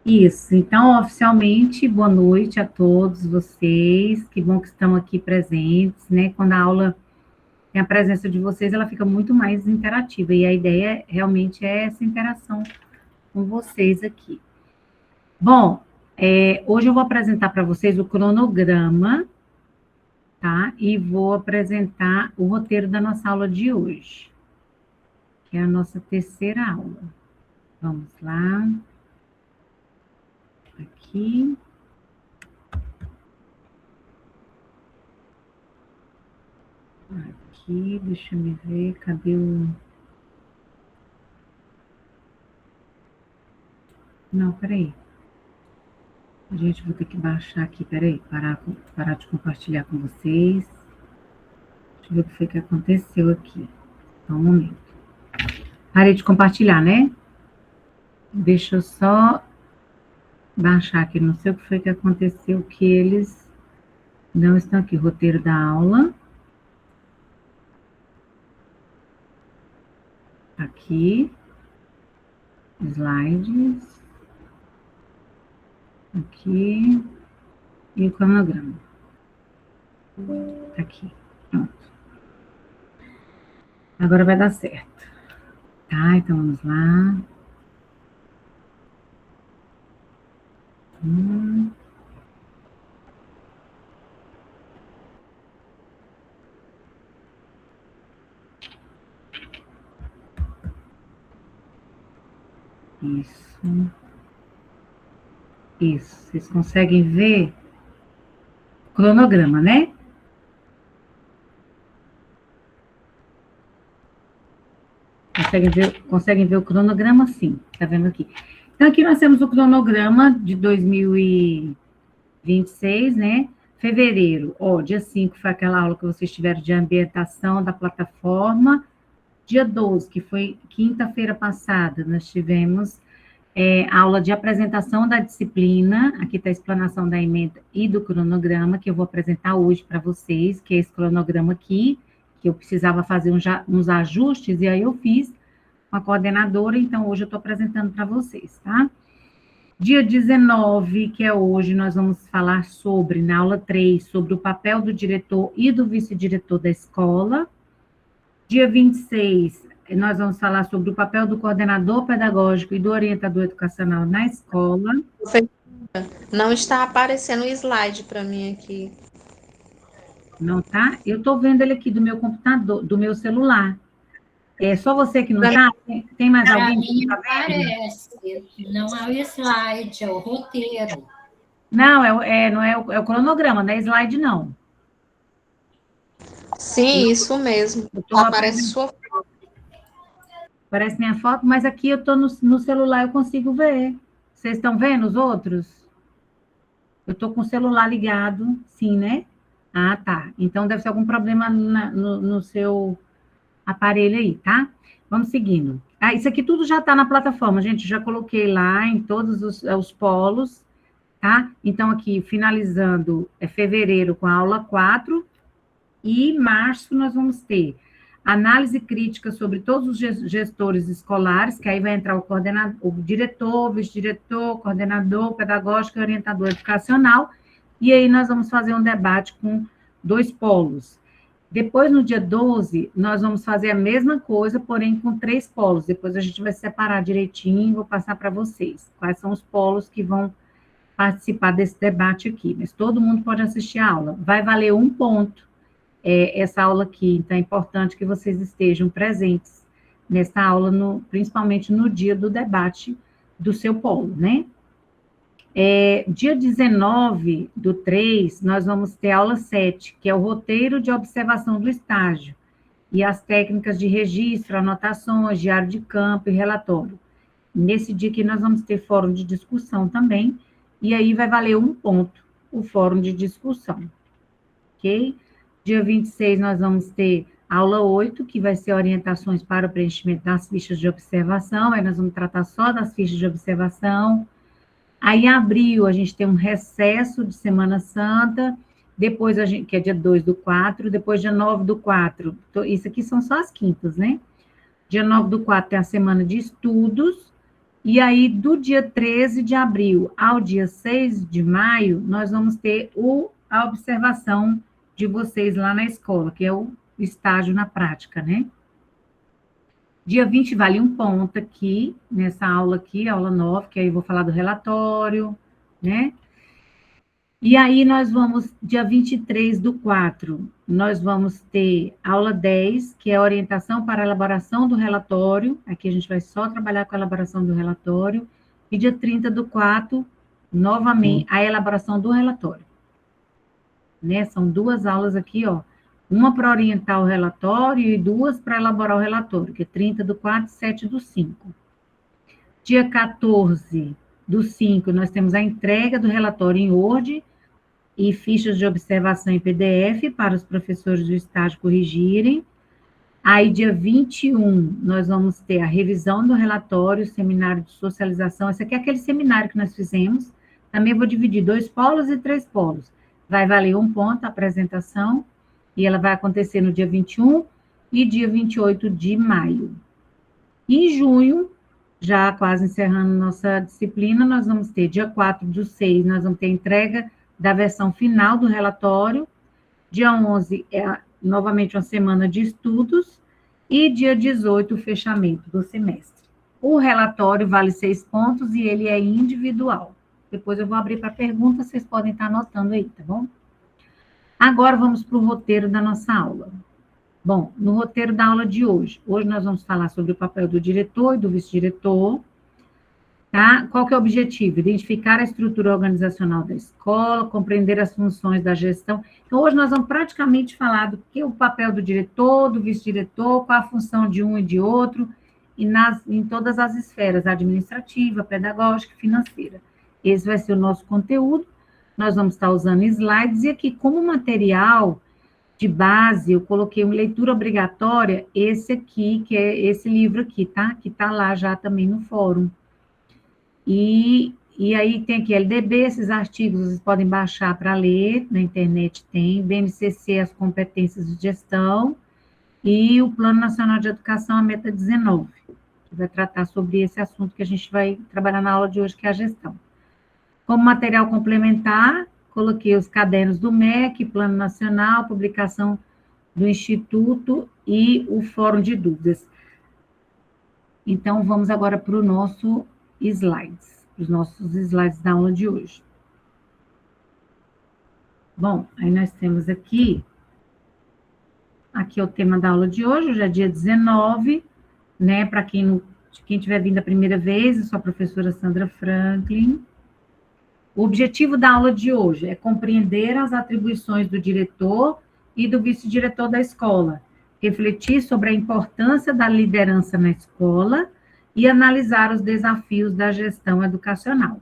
Isso, então, oficialmente, boa noite a todos vocês, que bom que estão aqui presentes, né? Quando a aula tem a presença de vocês, ela fica muito mais interativa, e a ideia realmente é essa interação com vocês aqui. Bom, hoje eu vou apresentar para vocês o cronograma, tá? E vou apresentar o roteiro da nossa aula de hoje, que é a nossa terceira aula. Vamos lá. Aqui. Aqui, deixa eu me ver, cadê o... Não, peraí. Gente, vou ter que baixar aqui, peraí, parar de compartilhar com vocês. Deixa eu ver o que foi que aconteceu aqui. Só um momento. Parei de compartilhar, né? Deixa eu só baixar aqui, não sei o que foi que aconteceu, que eles não estão aqui. Roteiro da aula. Aqui. Slides. Aqui. E o cronograma. Aqui. Pronto. Agora vai dar certo. Tá, então vamos lá. Isso. Isso. Vocês conseguem ver o cronograma, né? Conseguem ver o cronograma? Sim, tá vendo aqui. Então, aqui nós temos o cronograma de 2026, né? Fevereiro, dia 5 foi aquela aula que vocês tiveram de ambientação da plataforma. Dia 12, que foi quinta-feira passada, nós tivemos aula de apresentação da disciplina. Aqui está a explanação da ementa e do cronograma, que eu vou apresentar hoje para vocês, que é esse cronograma aqui, que eu precisava fazer uns ajustes, e aí eu fiz com a coordenadora, então hoje eu estou apresentando para vocês, tá? Dia 19, que é hoje, nós vamos falar sobre, na aula 3, sobre o papel do diretor e do vice-diretor da escola. Dia 26, nós vamos falar sobre o papel do coordenador pedagógico e do orientador educacional na escola. Não está aparecendo o slide para mim aqui. Não tá? Eu estou vendo ele aqui do meu computador, do meu celular. É só você que não está? Tem mais alguém que não está vendo? Aparece. Não é o slide, é o roteiro. Não, não é o cronograma, não é slide, não. Sim, isso mesmo. Aparece sua foto. Aparece minha foto, mas aqui eu estou no celular, eu consigo ver. Vocês estão vendo os outros? Eu estou com o celular ligado, sim, né? Ah, tá. Então deve ser algum problema no seu aparelho aí, tá? Vamos seguindo. Isso aqui tudo já está na plataforma, gente. Já coloquei lá em todos os polos, tá? Então, aqui, finalizando, fevereiro com a aula 4, e março nós vamos ter análise crítica sobre todos os gestores escolares, que aí vai entrar o coordenador, o diretor, o vice-diretor, coordenador pedagógico e orientador educacional, e aí nós vamos fazer um debate com 2 polos. Depois, no dia 12, nós vamos fazer a mesma coisa, porém com 3 polos. Depois a gente vai separar direitinho, vou passar para vocês quais são os polos que vão participar desse debate aqui. Mas todo mundo pode assistir a aula. Vai valer 1 ponto essa aula aqui, então é importante que vocês estejam presentes nessa aula, principalmente no dia do debate do seu polo, né? Dia 19 do 3, nós vamos ter aula 7, que é o roteiro de observação do estágio, e as técnicas de registro, anotações, diário de campo e relatório. Nesse dia aqui nós vamos ter fórum de discussão também, e aí vai valer 1 ponto o fórum de discussão, ok? Dia 26 nós vamos ter aula 8, que vai ser orientações para o preenchimento das fichas de observação, aí nós vamos tratar só das fichas de observação. Aí, em abril, a gente tem um recesso de Semana Santa, depois, que é dia 2 do 4, depois dia 9 do 4, isso aqui são só as quintas, né? Dia 9 do 4 tem a semana de estudos, E aí, do dia 13 de abril ao dia 6 de maio, nós vamos ter a observação de vocês lá na escola, que é o estágio na prática, né? Dia 20 vale um ponto aqui, nessa aula aqui, aula 9, que aí eu vou falar do relatório, né? E aí nós vamos, dia 23/4, nós vamos ter aula 10, que é a orientação para a elaboração do relatório. Aqui a gente vai só trabalhar com a elaboração do relatório. E dia 30/4, novamente, a elaboração do relatório. Né? São 2 aulas aqui, ó. Uma para orientar o relatório e 2 para elaborar o relatório, que é 30/4 e 7/5. Dia 14/5, nós temos a entrega do relatório em Word e fichas de observação em PDF para os professores do estágio corrigirem. Aí, dia 21, nós vamos ter a revisão do relatório, seminário de socialização. Esse aqui é aquele seminário que nós fizemos. Também vou dividir 2 polos e 3 polos. Vai valer 1 ponto a apresentação, e ela vai acontecer no dia 21 e dia 28 de maio. Em junho, já quase encerrando nossa disciplina, nós vamos ter dia 4/6, nós vamos ter a entrega da versão final do relatório. Dia 11 é novamente uma semana de estudos. E dia 18, o fechamento do semestre. O relatório vale 6 pontos e ele é individual. Depois eu vou abrir para perguntas, vocês podem estar anotando aí, tá bom? Agora vamos para o roteiro da nossa aula. Bom, no roteiro da aula de hoje nós vamos falar sobre o papel do diretor e do vice-diretor. Tá? Qual que é o objetivo? Identificar a estrutura organizacional da escola, compreender as funções da gestão. Então, hoje nós vamos praticamente falar do que é o papel do diretor, do vice-diretor, qual a função de um e de outro, e em todas as esferas, administrativa, pedagógica e financeira. Esse vai ser o nosso conteúdo. Nós vamos estar usando slides, e aqui, como material de base, eu coloquei uma leitura obrigatória, esse aqui, que é esse livro aqui, tá? Que está lá já também no fórum. E aí tem aqui LDB, esses artigos vocês podem baixar para ler, na internet tem, BNCC, as competências de gestão, e o Plano Nacional de Educação, a Meta 19, que vai tratar sobre esse assunto que a gente vai trabalhar na aula de hoje, que é a gestão. Como material complementar, coloquei os cadernos do MEC, Plano Nacional, publicação do Instituto e o Fórum de Dúvidas. Então, vamos agora para o nosso slides, os nossos slides da aula de hoje. Bom, aí nós temos aqui é o tema da aula de hoje, hoje é dia 19, né, para quem tiver vindo a primeira vez, eu sou a professora Sandra Franklin. O objetivo da aula de hoje é compreender as atribuições do diretor e do vice-diretor da escola, refletir sobre a importância da liderança na escola e analisar os desafios da gestão educacional.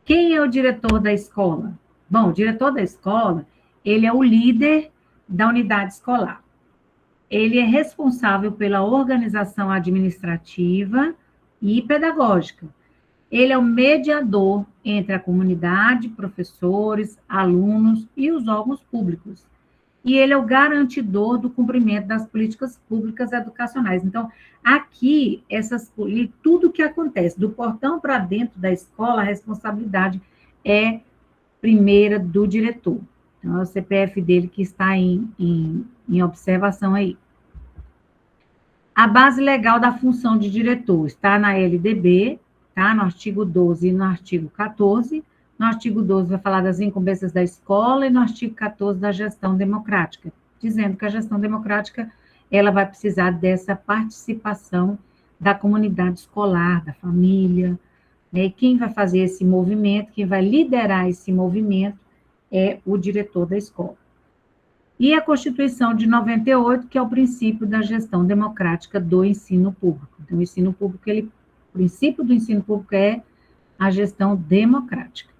Quem é o diretor da escola? Bom, o diretor da escola, ele é o líder da unidade escolar. Ele é responsável pela organização administrativa e pedagógica. Ele é o mediador entre a comunidade, professores, alunos e os órgãos públicos. E ele é o garantidor do cumprimento das políticas públicas educacionais. Então, aqui, tudo que acontece, do portão para dentro da escola, a responsabilidade é primeira do diretor. Então, é o CPF dele que está em observação aí. A base legal da função de diretor está na LDB, tá? No artigo 12 e no artigo 14. No artigo 12 vai falar das incumbências da escola e no artigo 14 da gestão democrática, dizendo que a gestão democrática ela vai precisar dessa participação da comunidade escolar, da família, né? Quem vai fazer esse movimento, quem vai liderar esse movimento é o diretor da escola. E a Constituição de 98, que é o princípio da gestão democrática do ensino público. Então, o ensino público, o princípio do ensino público é a gestão democrática.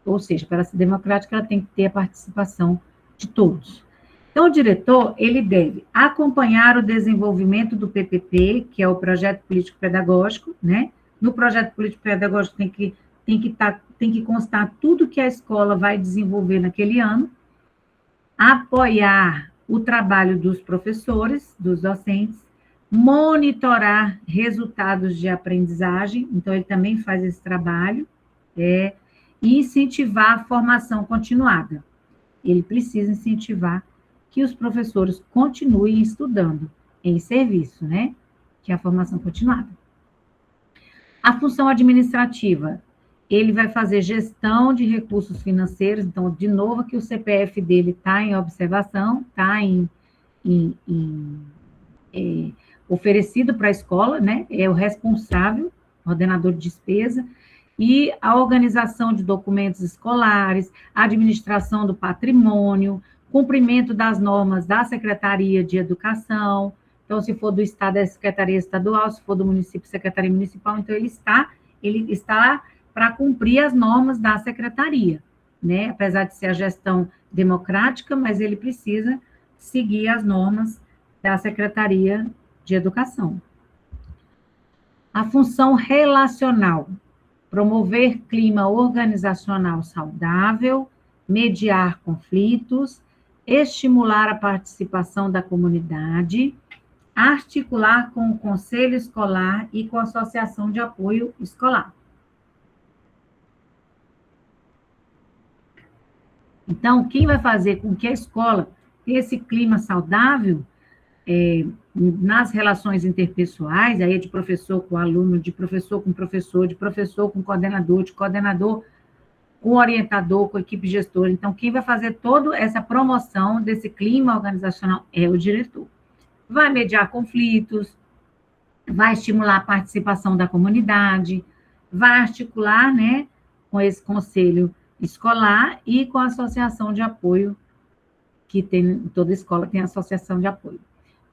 Ou seja, para ser democrática, ela tem que ter a participação de todos. Então, o diretor, ele deve acompanhar o desenvolvimento do PPP, que é o Projeto Político Pedagógico, né? No Projeto Político Pedagógico tem que constar tudo que a escola vai desenvolver naquele ano, apoiar o trabalho dos professores, dos docentes, monitorar resultados de aprendizagem, então ele também faz esse trabalho, e incentivar a formação continuada. Ele precisa incentivar que os professores continuem estudando em serviço, né? Que é a formação continuada. A função administrativa, ele vai fazer gestão de recursos financeiros, então, de novo, que o CPF dele está em observação, está oferecido para a escola, né? É o responsável, ordenador de despesa, e a organização de documentos escolares, a administração do patrimônio, cumprimento das normas da Secretaria de Educação. Então, se for do Estado, é Secretaria Estadual, se for do município, Secretaria Municipal, então ele está para cumprir as normas da Secretaria, né? Apesar de ser a gestão democrática, mas ele precisa seguir as normas da Secretaria de Educação. A função relacional, promover clima organizacional saudável, mediar conflitos, estimular a participação da comunidade, articular com o conselho escolar e com a associação de apoio escolar. Então, quem vai fazer com que a escola tenha esse clima saudável nas relações interpessoais, aí é de professor com aluno, de professor com professor, de professor com coordenador, de coordenador com orientador, com equipe gestora. Então, quem vai fazer toda essa promoção desse clima organizacional é o diretor. Vai mediar conflitos, vai estimular a participação da comunidade, vai articular, né, com esse conselho escolar e com a associação de apoio, que tem, toda escola tem associação de apoio.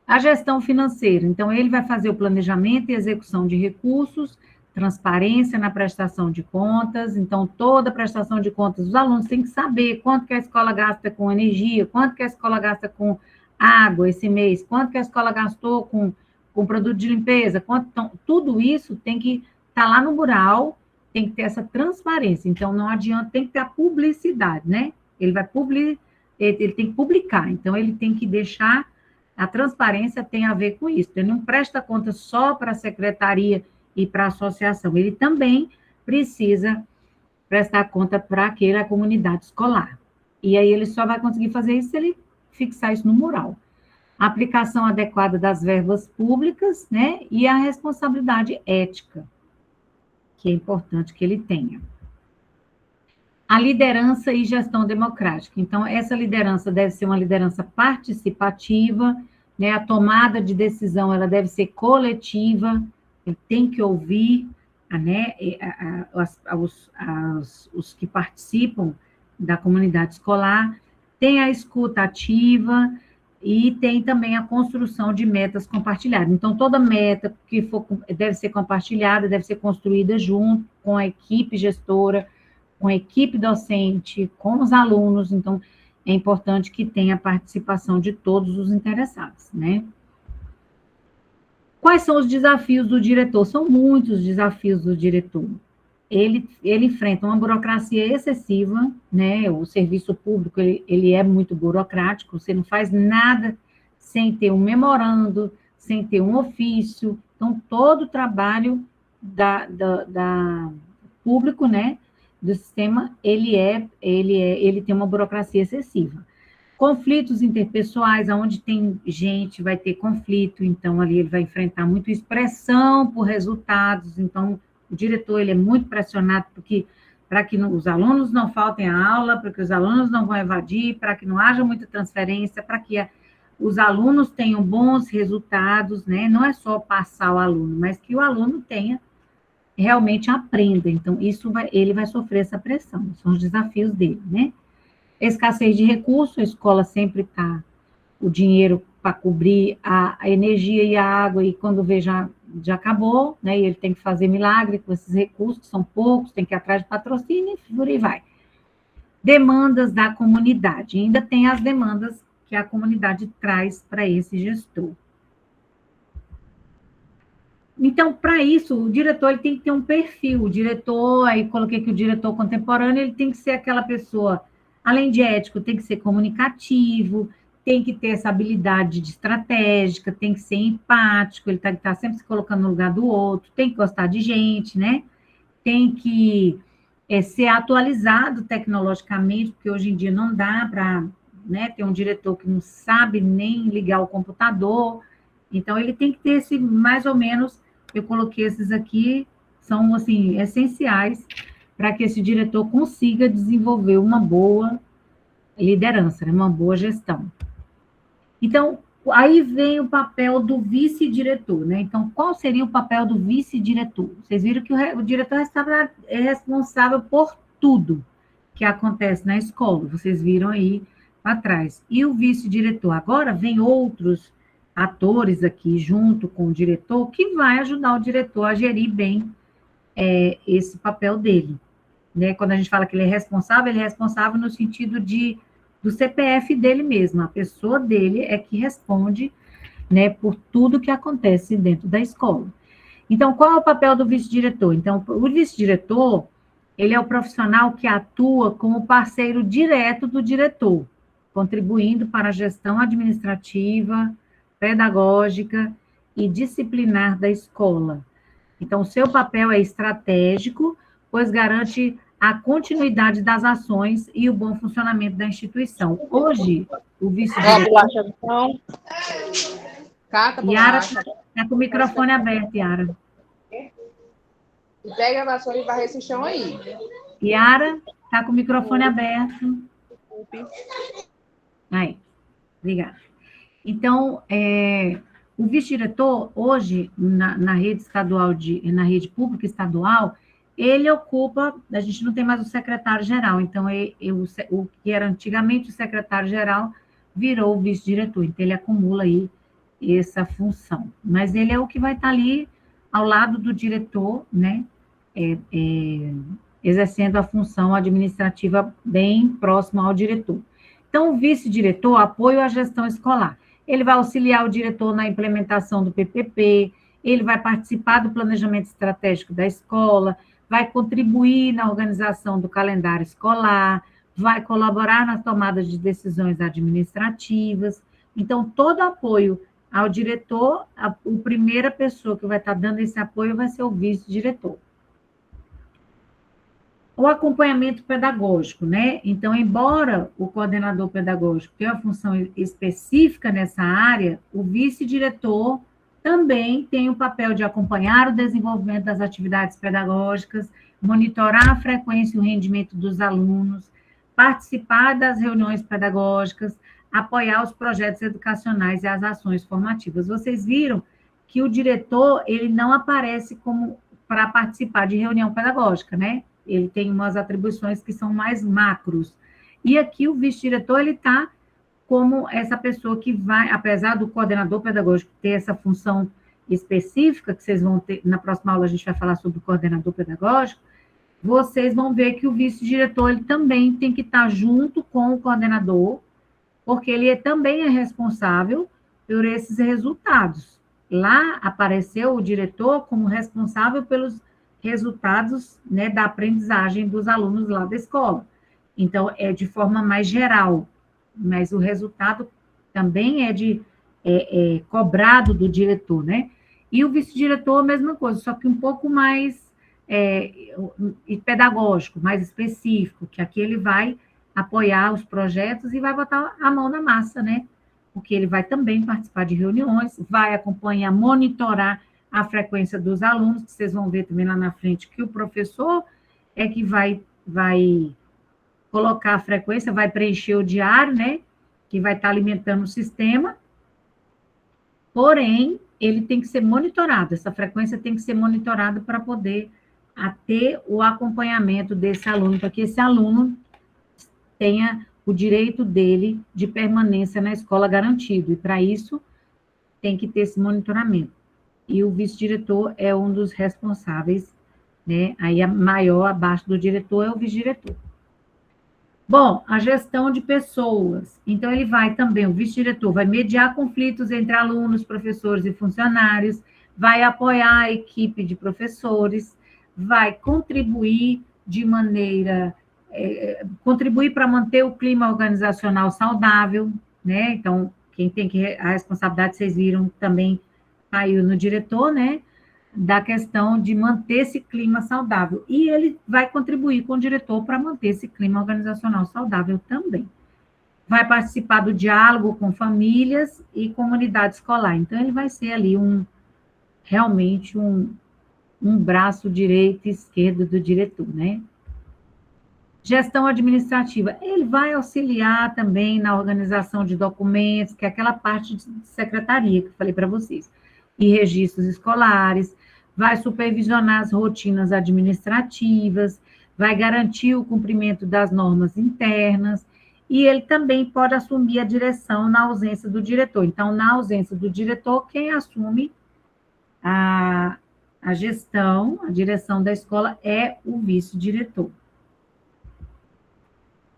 A gestão financeira, então, ele vai fazer o planejamento e execução de recursos, transparência na prestação de contas, então, toda prestação de contas, os alunos têm que saber quanto que a escola gasta com energia, quanto que a escola gasta com água esse mês, quanto que a escola gastou com produto de limpeza, então, tudo isso tem que estar lá no mural, tem que ter essa transparência, então, não adianta, tem que ter a publicidade, né? Ele tem que publicar, então, ele tem que deixar. A transparência tem a ver com isso. Ele não presta conta só para a secretaria e para a associação. Ele também precisa prestar conta para aquela comunidade escolar. E aí ele só vai conseguir fazer isso se ele fixar isso no mural. A aplicação adequada das verbas públicas, né? E a responsabilidade ética, que é importante que ele tenha. A liderança e gestão democrática. Então, essa liderança deve ser uma liderança participativa, né? A tomada de decisão ela deve ser coletiva, ele tem que ouvir, né, os que participam da comunidade escolar, tem a escuta ativa e tem também a construção de metas compartilhadas. Então, toda meta que for deve ser compartilhada, deve ser construída junto com a equipe gestora, com a equipe docente, com os alunos, então é importante que tenha a participação de todos os interessados, né? Quais são os desafios do diretor? São muitos desafios do diretor. Ele enfrenta uma burocracia excessiva, né? O serviço público, ele é muito burocrático, você não faz nada sem ter um memorando, sem ter um ofício, então todo o trabalho da público, né? Do sistema, ele tem uma burocracia excessiva. Conflitos interpessoais, onde tem gente, vai ter conflito, então ali ele vai enfrentar muito expressão por resultados, então o diretor ele é muito pressionado para que os alunos não faltem à aula, para que os alunos não vão evadir, para que não haja muita transferência, para que os alunos tenham bons resultados, né? Não é só passar o aluno, mas que o aluno realmente aprenda. Então, ele vai sofrer essa pressão, são os desafios dele, né? Escassez de recursos, a escola sempre está o dinheiro para cobrir a energia e a água, e quando vê já acabou, né? E ele tem que fazer milagre com esses recursos, que são poucos, tem que ir atrás de patrocínio, e por aí vai. Demandas da comunidade, ainda tem as demandas que a comunidade traz para esse gestor. Então, para isso, o diretor ele tem que ter um perfil. O diretor, aí coloquei que o diretor contemporâneo, ele tem que ser aquela pessoa, além de ético, tem que ser comunicativo, tem que ter essa habilidade de estratégica, tem que ser empático, ele tá sempre se colocando no lugar do outro, tem que gostar de gente, né? Tem que ser atualizado tecnologicamente, porque hoje em dia não dá para, né, ter um diretor que não sabe nem ligar o computador. Então, ele tem que ter esse, mais ou menos, eu coloquei esses aqui, são, assim, essenciais para que esse diretor consiga desenvolver uma boa liderança, né, uma boa gestão. Então, aí vem o papel do vice-diretor, né? Então, qual seria o papel do vice-diretor? Vocês viram que o diretor é responsável por tudo que acontece na escola, vocês viram aí atrás. E o vice-diretor, agora vem outros atores aqui junto com o diretor, que vai ajudar o diretor a gerir bem esse papel dele, né? Quando a gente fala que ele é responsável no sentido do CPF dele mesmo, a pessoa dele é que responde, né, por tudo que acontece dentro da escola. Então, qual é o papel do vice-diretor? Então, o vice-diretor, ele é o profissional que atua como parceiro direto do diretor, contribuindo para a gestão administrativa, pedagógica e disciplinar da escola. Então, o seu papel é estratégico, pois garante a continuidade das ações e o bom funcionamento da instituição. Hoje, o vice-diretor... Yara está com o microfone aberto, Yara. Pega a vassoura e varre esse chão aí. Yara, está com o microfone aberto. Aí, obrigada. Então, o vice-diretor, hoje, na rede estadual, na rede pública estadual, ele ocupa, a gente não tem mais o secretário-geral, então, o que era antigamente o secretário-geral virou o vice-diretor, então ele acumula aí essa função. Mas ele é o que vai estar ali ao lado do diretor, né, exercendo a função administrativa bem próxima ao diretor. Então, o vice-diretor, apoio à gestão escolar. Ele vai auxiliar o diretor na implementação do PPP, ele vai participar do planejamento estratégico da escola, vai contribuir na organização do calendário escolar, vai colaborar nas tomadas de decisões administrativas. Então, todo apoio ao diretor, a primeira pessoa que vai estar dando esse apoio vai ser o vice-diretor. O acompanhamento pedagógico, né? Então, embora o coordenador pedagógico tenha uma função específica nessa área, o vice-diretor também tem o papel de acompanhar o desenvolvimento das atividades pedagógicas, monitorar a frequência e o rendimento dos alunos, participar das reuniões pedagógicas, apoiar os projetos educacionais e as ações formativas. Vocês viram que o diretor, ele não aparece como para participar de reunião pedagógica, né? Ele tem umas atribuições que são mais macros. E aqui o vice-diretor, ele está como essa pessoa que vai, apesar do coordenador pedagógico ter essa função específica, que vocês vão ter, na próxima aula a gente vai falar sobre o coordenador pedagógico, vocês vão ver que o vice-diretor, ele também tem que estar junto com o coordenador, porque ele também é responsável por esses resultados. Lá apareceu o diretor como responsável pelos resultados, né, da aprendizagem dos alunos lá da escola. Então, é de forma mais geral, mas o resultado também é cobrado do diretor, né? E o vice-diretor, a mesma coisa, só que um pouco mais pedagógico, mais específico, que aqui ele vai apoiar os projetos e vai botar a mão na massa, né? Porque ele vai também participar de reuniões, vai acompanhar, monitorar a frequência dos alunos, que vocês vão ver também lá na frente, que o professor é que vai colocar a frequência, vai preencher o diário, né? Que vai estar alimentando o sistema. Porém, ele tem que ser monitorado, essa frequência tem que ser monitorada para poder ter o acompanhamento desse aluno, para que esse aluno tenha o direito dele de permanência na escola garantido. E, para isso, tem que ter esse monitoramento. E o vice-diretor é um dos responsáveis, né? Aí, a maior abaixo do diretor é o vice-diretor. Bom, a gestão de pessoas. Então, ele vai também, o vice-diretor vai mediar conflitos entre alunos, professores e funcionários, vai apoiar a equipe de professores, vai contribuir de maneira... contribuir para manter o clima organizacional saudável, né? Então, quem tem que a responsabilidade, vocês viram, também caiu no diretor, né? Da questão de manter esse clima saudável. E ele vai contribuir com o diretor para manter esse clima organizacional saudável também. Vai participar do diálogo com famílias e comunidade escolar. Então, ele vai ser ali realmente um braço direito e esquerdo do diretor, né? Gestão administrativa. Ele vai auxiliar também na organização de documentos, que é aquela parte de secretaria que eu falei para vocês, e registros escolares, vai supervisionar as rotinas administrativas, vai garantir o cumprimento das normas internas, e ele também pode assumir a direção na ausência do diretor. Então, na ausência do diretor, quem assume a gestão, a direção da escola é o vice-diretor.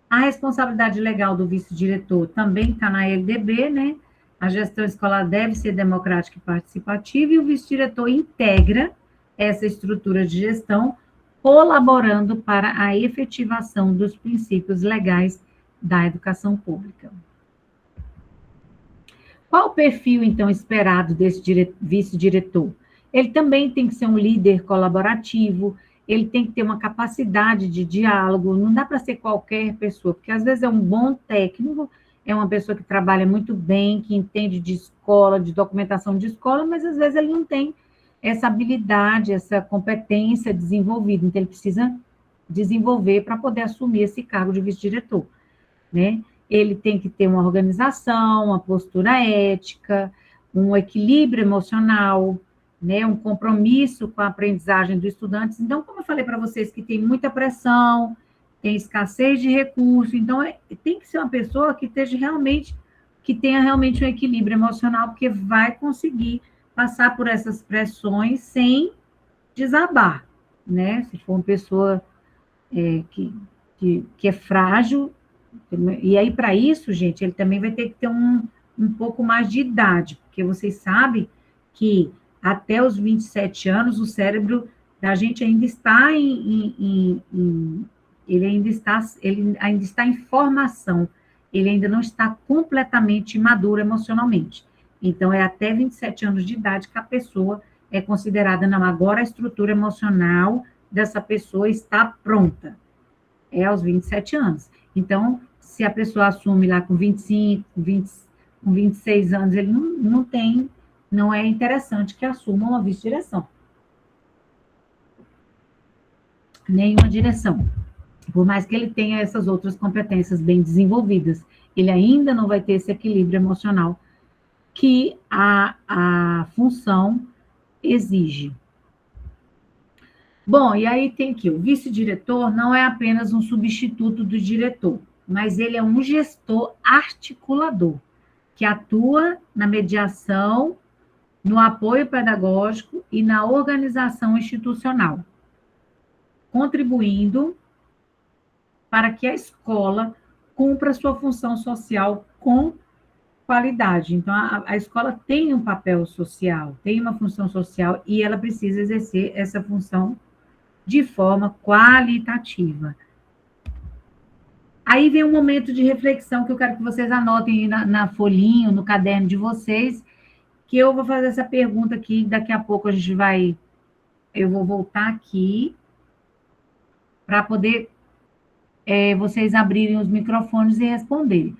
A responsabilidade legal do vice-diretor também está na LDB, né? A gestão escolar deve ser democrática e participativa, e o vice-diretor integra essa estrutura de gestão, colaborando para a efetivação dos princípios legais da educação pública. Qual o perfil, então, esperado desse vice-diretor? Ele também tem que ser um líder colaborativo, ele tem que ter uma capacidade de diálogo, não dá para ser qualquer pessoa, porque às vezes é um bom técnico, é uma pessoa que trabalha muito bem, que entende de escola, de documentação de escola, mas às vezes ele não tem essa habilidade, essa competência desenvolvida, então ele precisa desenvolver para poder assumir esse cargo de vice-diretor, né? Ele tem que ter uma organização, uma postura ética, um equilíbrio emocional, né, um compromisso com a aprendizagem dos estudantes. Então, como eu falei para vocês, que tem muita pressão, tem escassez de recursos, então tem que ser uma pessoa que tenha realmente um equilíbrio emocional, porque vai conseguir passar por essas pressões sem desabar, né? Se for uma pessoa que é frágil, e aí para isso, gente, ele também vai ter que ter um pouco mais de idade, porque vocês sabem que até os 27 anos, o cérebro da gente ainda está ele ainda está em formação, ele ainda não está completamente maduro emocionalmente. Então, é até 27 anos de idade que a pessoa é considerada, não, agora a estrutura emocional dessa pessoa está pronta. É aos 27 anos. Então, se a pessoa assume lá com 25, com 26 anos, ele não é interessante que assuma uma vice-direção. Nenhuma direção. Por mais que ele tenha essas outras competências bem desenvolvidas, ele ainda não vai ter esse equilíbrio emocional que a função exige. Bom, e aí tem que o vice-diretor não é apenas um substituto do diretor, mas ele é um gestor articulador, que atua na mediação, no apoio pedagógico e na organização institucional, contribuindo para que a escola cumpra sua função social com qualidade. Então, a escola tem um papel social, tem uma função social, e ela precisa exercer essa função de forma qualitativa. Aí vem um momento de reflexão que eu quero que vocês anotem na folhinha, no caderno de vocês, que eu vou fazer essa pergunta aqui, daqui a pouco eu vou voltar aqui para poder vocês abrirem os microfones e responderem.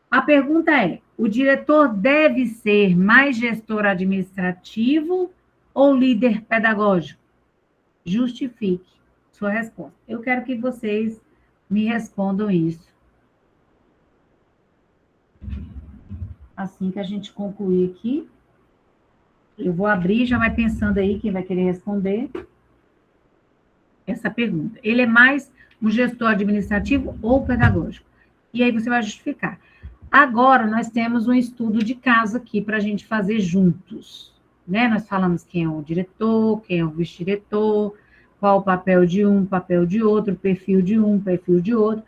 A pergunta é: o diretor deve ser mais gestor administrativo ou líder pedagógico? Justifique sua resposta. Eu quero que vocês me respondam isso. Assim que a gente concluir aqui, eu vou abrir, já vai pensando aí quem vai querer responder essa pergunta. Ele é mais um gestor administrativo ou pedagógico? E aí você vai justificar. Agora, nós temos um estudo de caso aqui para a gente fazer juntos, né? Nós falamos quem é o diretor, quem é o vice-diretor, qual o papel de um, papel de outro, perfil de um, perfil de outro.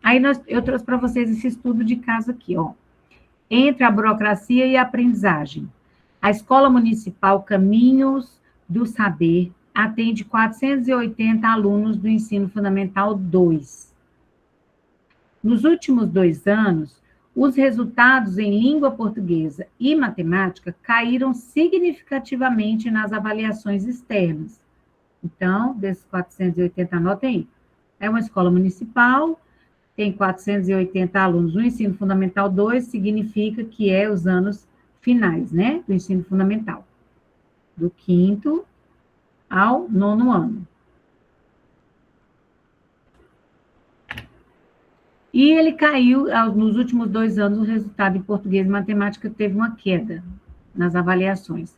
Aí eu trouxe para vocês esse estudo de caso aqui, ó. Entre a burocracia e a aprendizagem. A Escola Municipal Caminhos do Saber atende 480 alunos do Ensino Fundamental 2. Nos últimos 2 anos, os resultados em língua portuguesa e matemática caíram significativamente nas avaliações externas. Então, desses 480, anotem aí. É uma escola municipal, tem 480 alunos no ensino fundamental 2, significa que é os anos finais, né, do ensino fundamental, do 5º ao 9º ano. E ele caiu, nos últimos 2 anos, o resultado em português e matemática teve uma queda nas avaliações.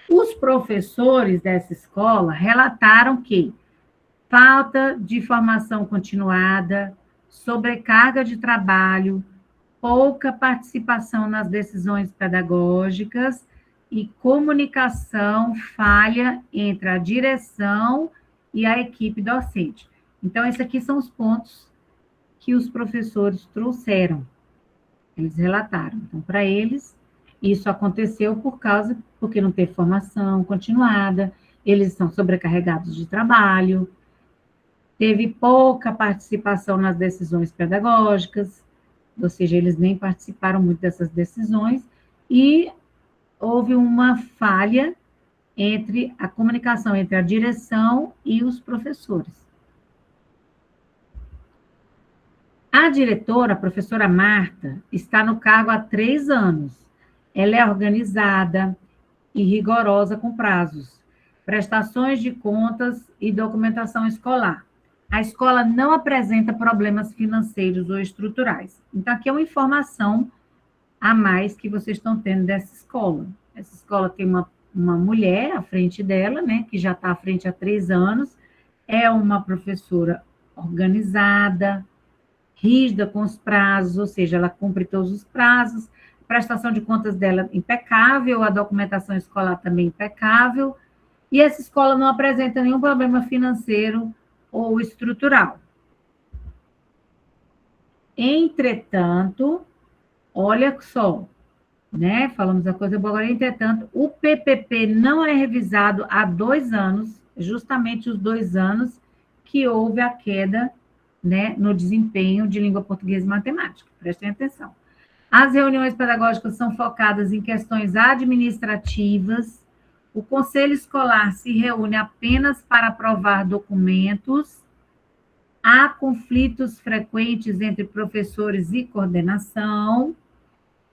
Os professores dessa escola relataram que falta de formação continuada, sobrecarga de trabalho, pouca participação nas decisões pedagógicas e comunicação falha entre a direção e a equipe docente. Então, esses aqui são os pontos que os professores trouxeram. Eles relataram. Então, para eles, isso aconteceu porque não teve formação continuada, eles estão sobrecarregados de trabalho, teve pouca participação nas decisões pedagógicas, ou seja, eles nem participaram muito dessas decisões, e houve uma falha entre a comunicação entre a direção e os professores. A diretora, a professora Marta, está no cargo há 3 anos. Ela é organizada e rigorosa com prazos, prestações de contas e documentação escolar. A escola não apresenta problemas financeiros ou estruturais. Então, aqui é uma informação a mais que vocês estão tendo dessa escola. Essa escola tem uma mulher à frente dela, né, que já está à frente há 3 anos, é uma professora organizada, rígida com os prazos, ou seja, ela cumpre todos os prazos, a prestação de contas dela impecável, a documentação escolar também impecável, e essa escola não apresenta nenhum problema financeiro ou estrutural. Entretanto, olha só, né? Falamos a coisa boa agora. Entretanto, o PPP não é revisado há 2 anos, justamente os 2 anos que houve a queda, né, no desempenho de língua portuguesa e matemática. Prestem atenção. As reuniões pedagógicas são focadas em questões administrativas. O conselho escolar se reúne apenas para aprovar documentos. Há conflitos frequentes entre professores e coordenação.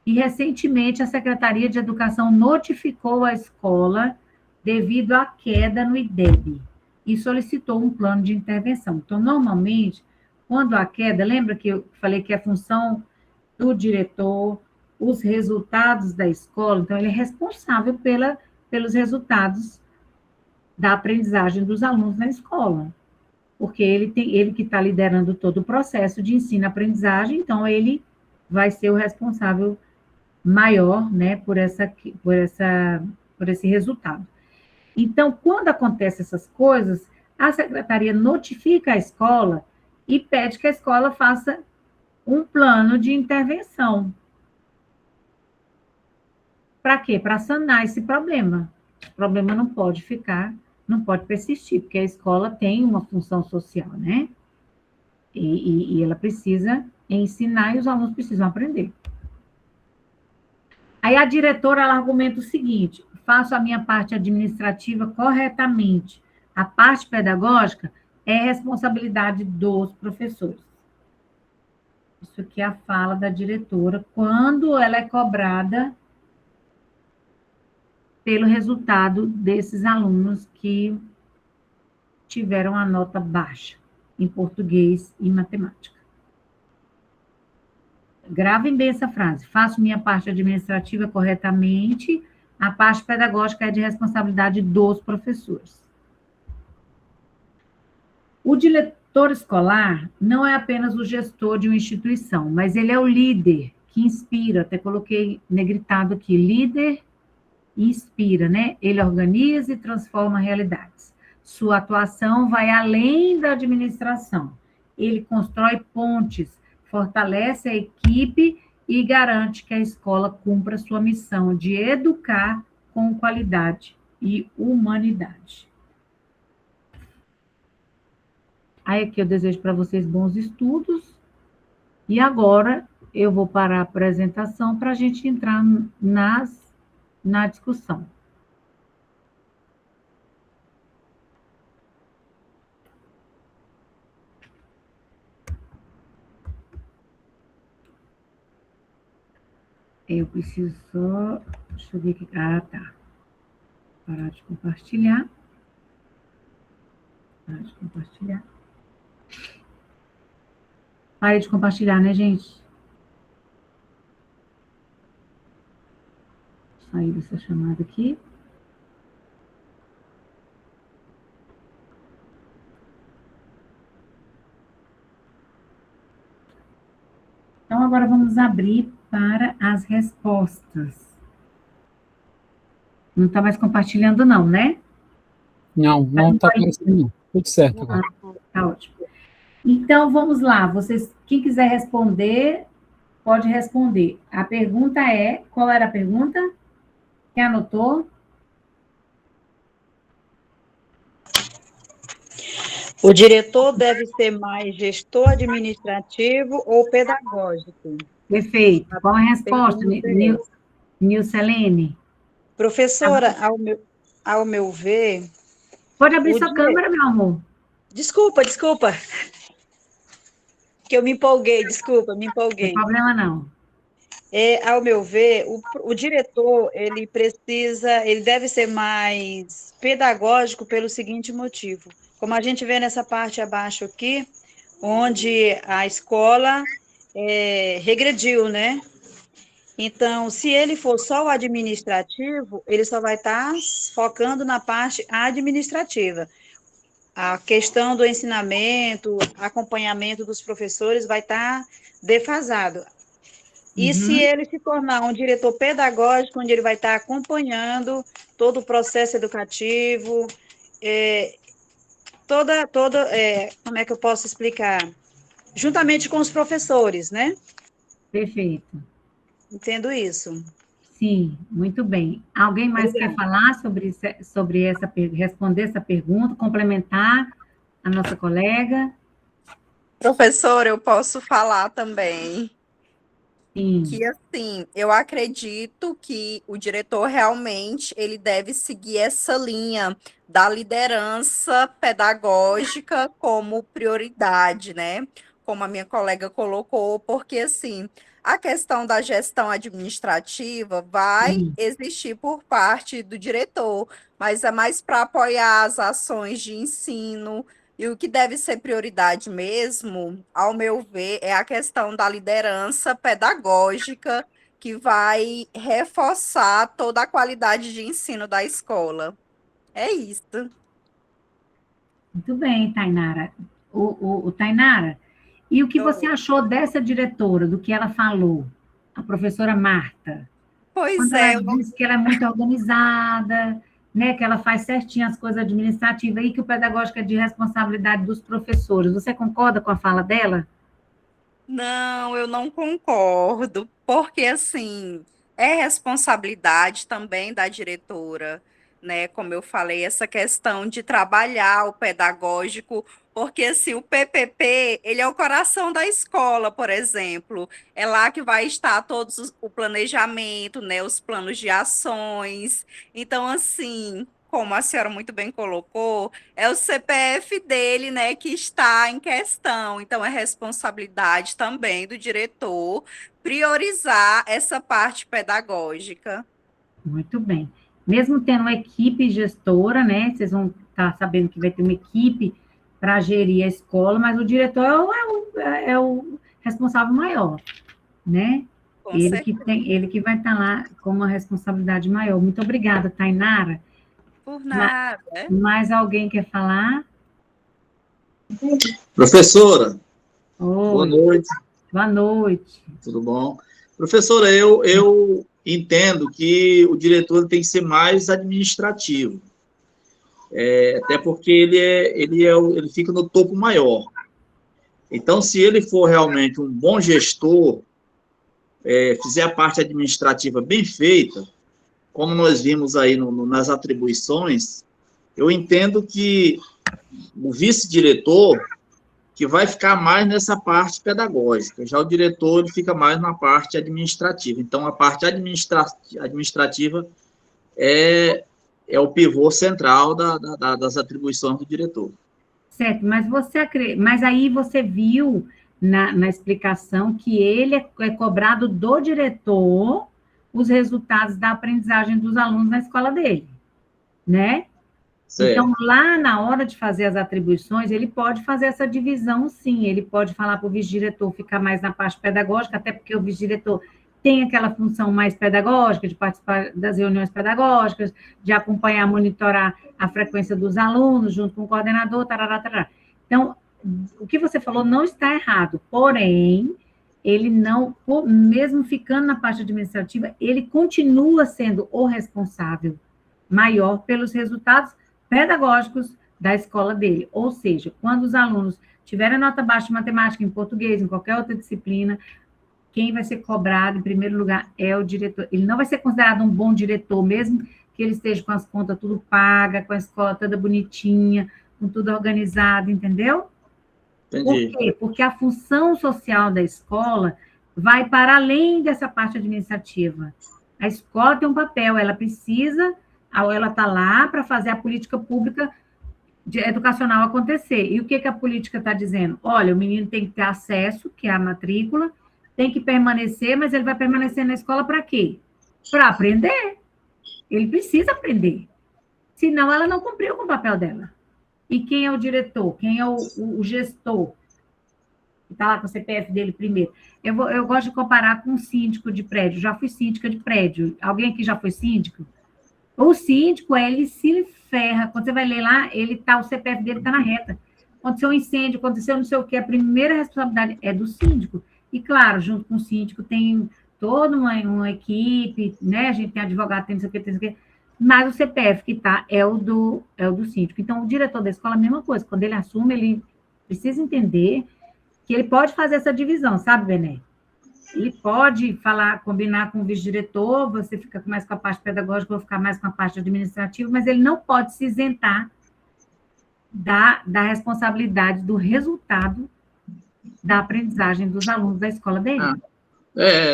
E, recentemente, a Secretaria de Educação notificou a escola devido à queda no IDEB e solicitou um plano de intervenção. Então, normalmente, quando há queda, lembra que eu falei que a função do diretor, os resultados da escola, então, ele é responsável pelos resultados da aprendizagem dos alunos na escola, porque ele que está liderando todo o processo de ensino-aprendizagem, então, ele vai ser o responsável maior, né, por esse resultado. Então, quando acontecem essas coisas, a secretaria notifica a escola e pede que a escola faça um plano de intervenção. Para quê? Para sanar esse problema. O problema não pode persistir, porque a escola tem uma função social, né? E ela precisa ensinar e os alunos precisam aprender. Aí a diretora ela argumenta o seguinte: faço a minha parte administrativa corretamente. A parte pedagógica é responsabilidade dos professores. Isso aqui é a fala da diretora, quando ela é cobrada pelo resultado desses alunos que tiveram a nota baixa em português e matemática. Gravem bem essa frase. Faço minha parte administrativa corretamente, a parte pedagógica é de responsabilidade dos professores. O diretor escolar não é apenas o gestor de uma instituição, mas ele é o líder que inspira, até coloquei negritado aqui, líder inspira, né? Ele organiza e transforma realidades. Sua atuação vai além da administração. Ele constrói pontes, fortalece a equipe e garante que a escola cumpra sua missão de educar com qualidade e humanidade. Aí aqui eu desejo para vocês bons estudos. E agora eu vou parar a apresentação para a gente entrar na discussão. Eu preciso só... Deixa eu ver aqui. Ah, tá. Parar de compartilhar. Parar de compartilhar. Parei de compartilhar, né, gente? Sair dessa chamada aqui. Então, agora vamos abrir para as respostas. Não está mais compartilhando, não, né? Não está aparecendo, não. Tudo certo agora. Tá ótimo. Então, vamos lá. Quem quiser responder, pode responder. A pergunta é... Qual era a pergunta? Quem anotou? O diretor deve ser mais gestor administrativo ou pedagógico? Perfeito. Qual a resposta, Nilcelene? Professora, ao meu ver... Pode abrir sua câmera, meu amor. Desculpa. Que eu me empolguei, desculpa, me empolguei. Não tem problema, não. Ao meu ver, o diretor, ele deve ser mais pedagógico pelo seguinte motivo. Como a gente vê nessa parte abaixo aqui, onde a escola regrediu, né? Então, se ele for só o administrativo, ele só vai estar focando na parte administrativa. A questão do ensinamento, acompanhamento dos professores vai estar defasado. E se ele se tornar um diretor pedagógico, onde ele vai estar acompanhando todo o processo educativo, como é que eu posso explicar? Juntamente com os professores, né? Perfeito. Entendo isso. Sim, muito bem. Alguém mais quer falar responder essa pergunta, complementar a nossa colega? Professora, eu posso falar também. Sim. Que, assim, eu acredito que o diretor realmente ele deve seguir essa linha da liderança pedagógica como prioridade, né? Como a minha colega colocou, porque, assim, a questão da gestão administrativa vai existir por parte do diretor, mas é mais para apoiar as ações de ensino. E o que deve ser prioridade mesmo, ao meu ver, é a questão da liderança pedagógica que vai reforçar toda a qualidade de ensino da escola. É isso. Muito bem, Tainara. Tainara, e o que você achou dessa diretora, do que ela falou, a professora Marta? Pois ela disse que ela é muito organizada, né, que ela faz certinho as coisas administrativas e que o pedagógico é de responsabilidade dos professores. Você concorda com a fala dela? Não, eu não concordo, porque, assim, é responsabilidade também da diretora, né? Como eu falei, essa questão de trabalhar o pedagógico, porque, assim, o PPP, ele é o coração da escola, por exemplo. É lá que vai estar o planejamento, né? Os planos de ações. Então, assim, como a senhora muito bem colocou, é o CPF dele, né, que está em questão. Então, é responsabilidade também do diretor priorizar essa parte pedagógica. Muito bem. Mesmo tendo uma equipe gestora, né, vocês vão estar sabendo que vai ter uma equipe para gerir a escola, mas o diretor é o responsável maior, né? Ele que vai estar lá com uma responsabilidade maior. Muito obrigada, Tainara. Por nada. Mais alguém quer falar? Professora, Oi. Boa noite. Boa noite. Tudo bom? Professora, eu entendo que o diretor tem que ser mais administrativo, até porque ele fica no topo maior. Então, se ele for realmente um bom gestor, fizer a parte administrativa bem feita, como nós vimos aí nas atribuições, eu entendo que o vice-diretor que vai ficar mais nessa parte pedagógica. Já o diretor ele fica mais na parte administrativa. Então, a parte administrativa é o pivô central das atribuições do diretor. Certo, mas aí você viu na explicação que ele é cobrado do diretor os resultados da aprendizagem dos alunos na escola dele, né? Certo. Então, lá na hora de fazer as atribuições, ele pode fazer essa divisão, sim. Ele pode falar para o vice-diretor ficar mais na parte pedagógica, até porque o vice-diretor tem aquela função mais pedagógica, de participar das reuniões pedagógicas, de acompanhar, monitorar a frequência dos alunos, junto com o coordenador, tarará, tarará. Então, o que você falou não está errado, porém, ele não, mesmo ficando na parte administrativa, ele continua sendo o responsável maior pelos resultados pedagógicos da escola dele. Ou seja, quando os alunos tiverem nota baixa em matemática, em português, em qualquer outra disciplina, quem vai ser cobrado, em primeiro lugar, é o diretor. Ele não vai ser considerado um bom diretor, mesmo que ele esteja com as contas tudo paga, com a escola toda bonitinha, com tudo organizado, entendeu? Entendi. Por quê? Porque a função social da escola vai para além dessa parte administrativa. A escola tem um papel, ela precisa, ela está lá para fazer a política pública educacional acontecer. E o que a política está dizendo? Olha, o menino tem que ter acesso, que é a matrícula, tem que permanecer, mas ele vai permanecer na escola para quê? Para aprender. Ele precisa aprender. Senão, ela não cumpriu com o papel dela. E quem é o diretor? Quem é o gestor? Que está lá com o CPF dele primeiro. Eu gosto de comparar com um síndico de prédio. Já fui síndica de prédio. Alguém aqui já foi síndico? O síndico, ele se ferra. Quando você vai ler lá, o CPF dele está na reta. Aconteceu um incêndio, aconteceu não sei o quê. A primeira responsabilidade é do síndico. E, claro, junto com o síndico tem toda uma equipe, né? A gente tem advogado, tem não sei o quê, tem não sei o quê. Mas o CPF que está é o do síndico. Então, o diretor da escola, a mesma coisa. Quando ele assume, ele precisa entender que ele pode fazer essa divisão, sabe, Bené? Ele pode combinar com o vice-diretor, você fica mais com a parte pedagógica, eu vou ficar mais com a parte administrativa, mas ele não pode se isentar da responsabilidade do resultado da aprendizagem dos alunos da escola dele.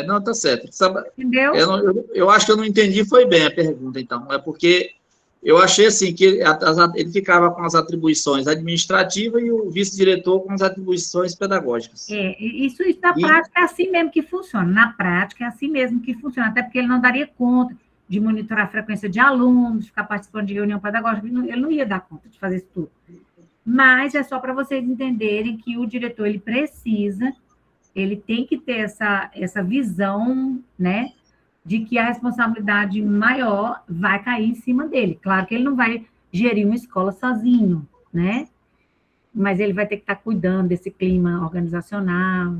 Não, tá certo. Sabe, entendeu? Eu acho que eu não entendi, foi bem a pergunta, então. É porque eu achei assim que ele ficava com as atribuições administrativas e o vice-diretor com as atribuições pedagógicas. Isso na prática é assim mesmo que funciona. Na prática é assim mesmo que funciona, até porque ele não daria conta de monitorar a frequência de alunos, ficar participando de reunião pedagógica, ele não ia dar conta de fazer isso tudo. Mas é só para vocês entenderem que o diretor, ele tem que ter essa visão, né, de que a responsabilidade maior vai cair em cima dele. Claro que ele não vai gerir uma escola sozinho, né? Mas ele vai ter que estar cuidando desse clima organizacional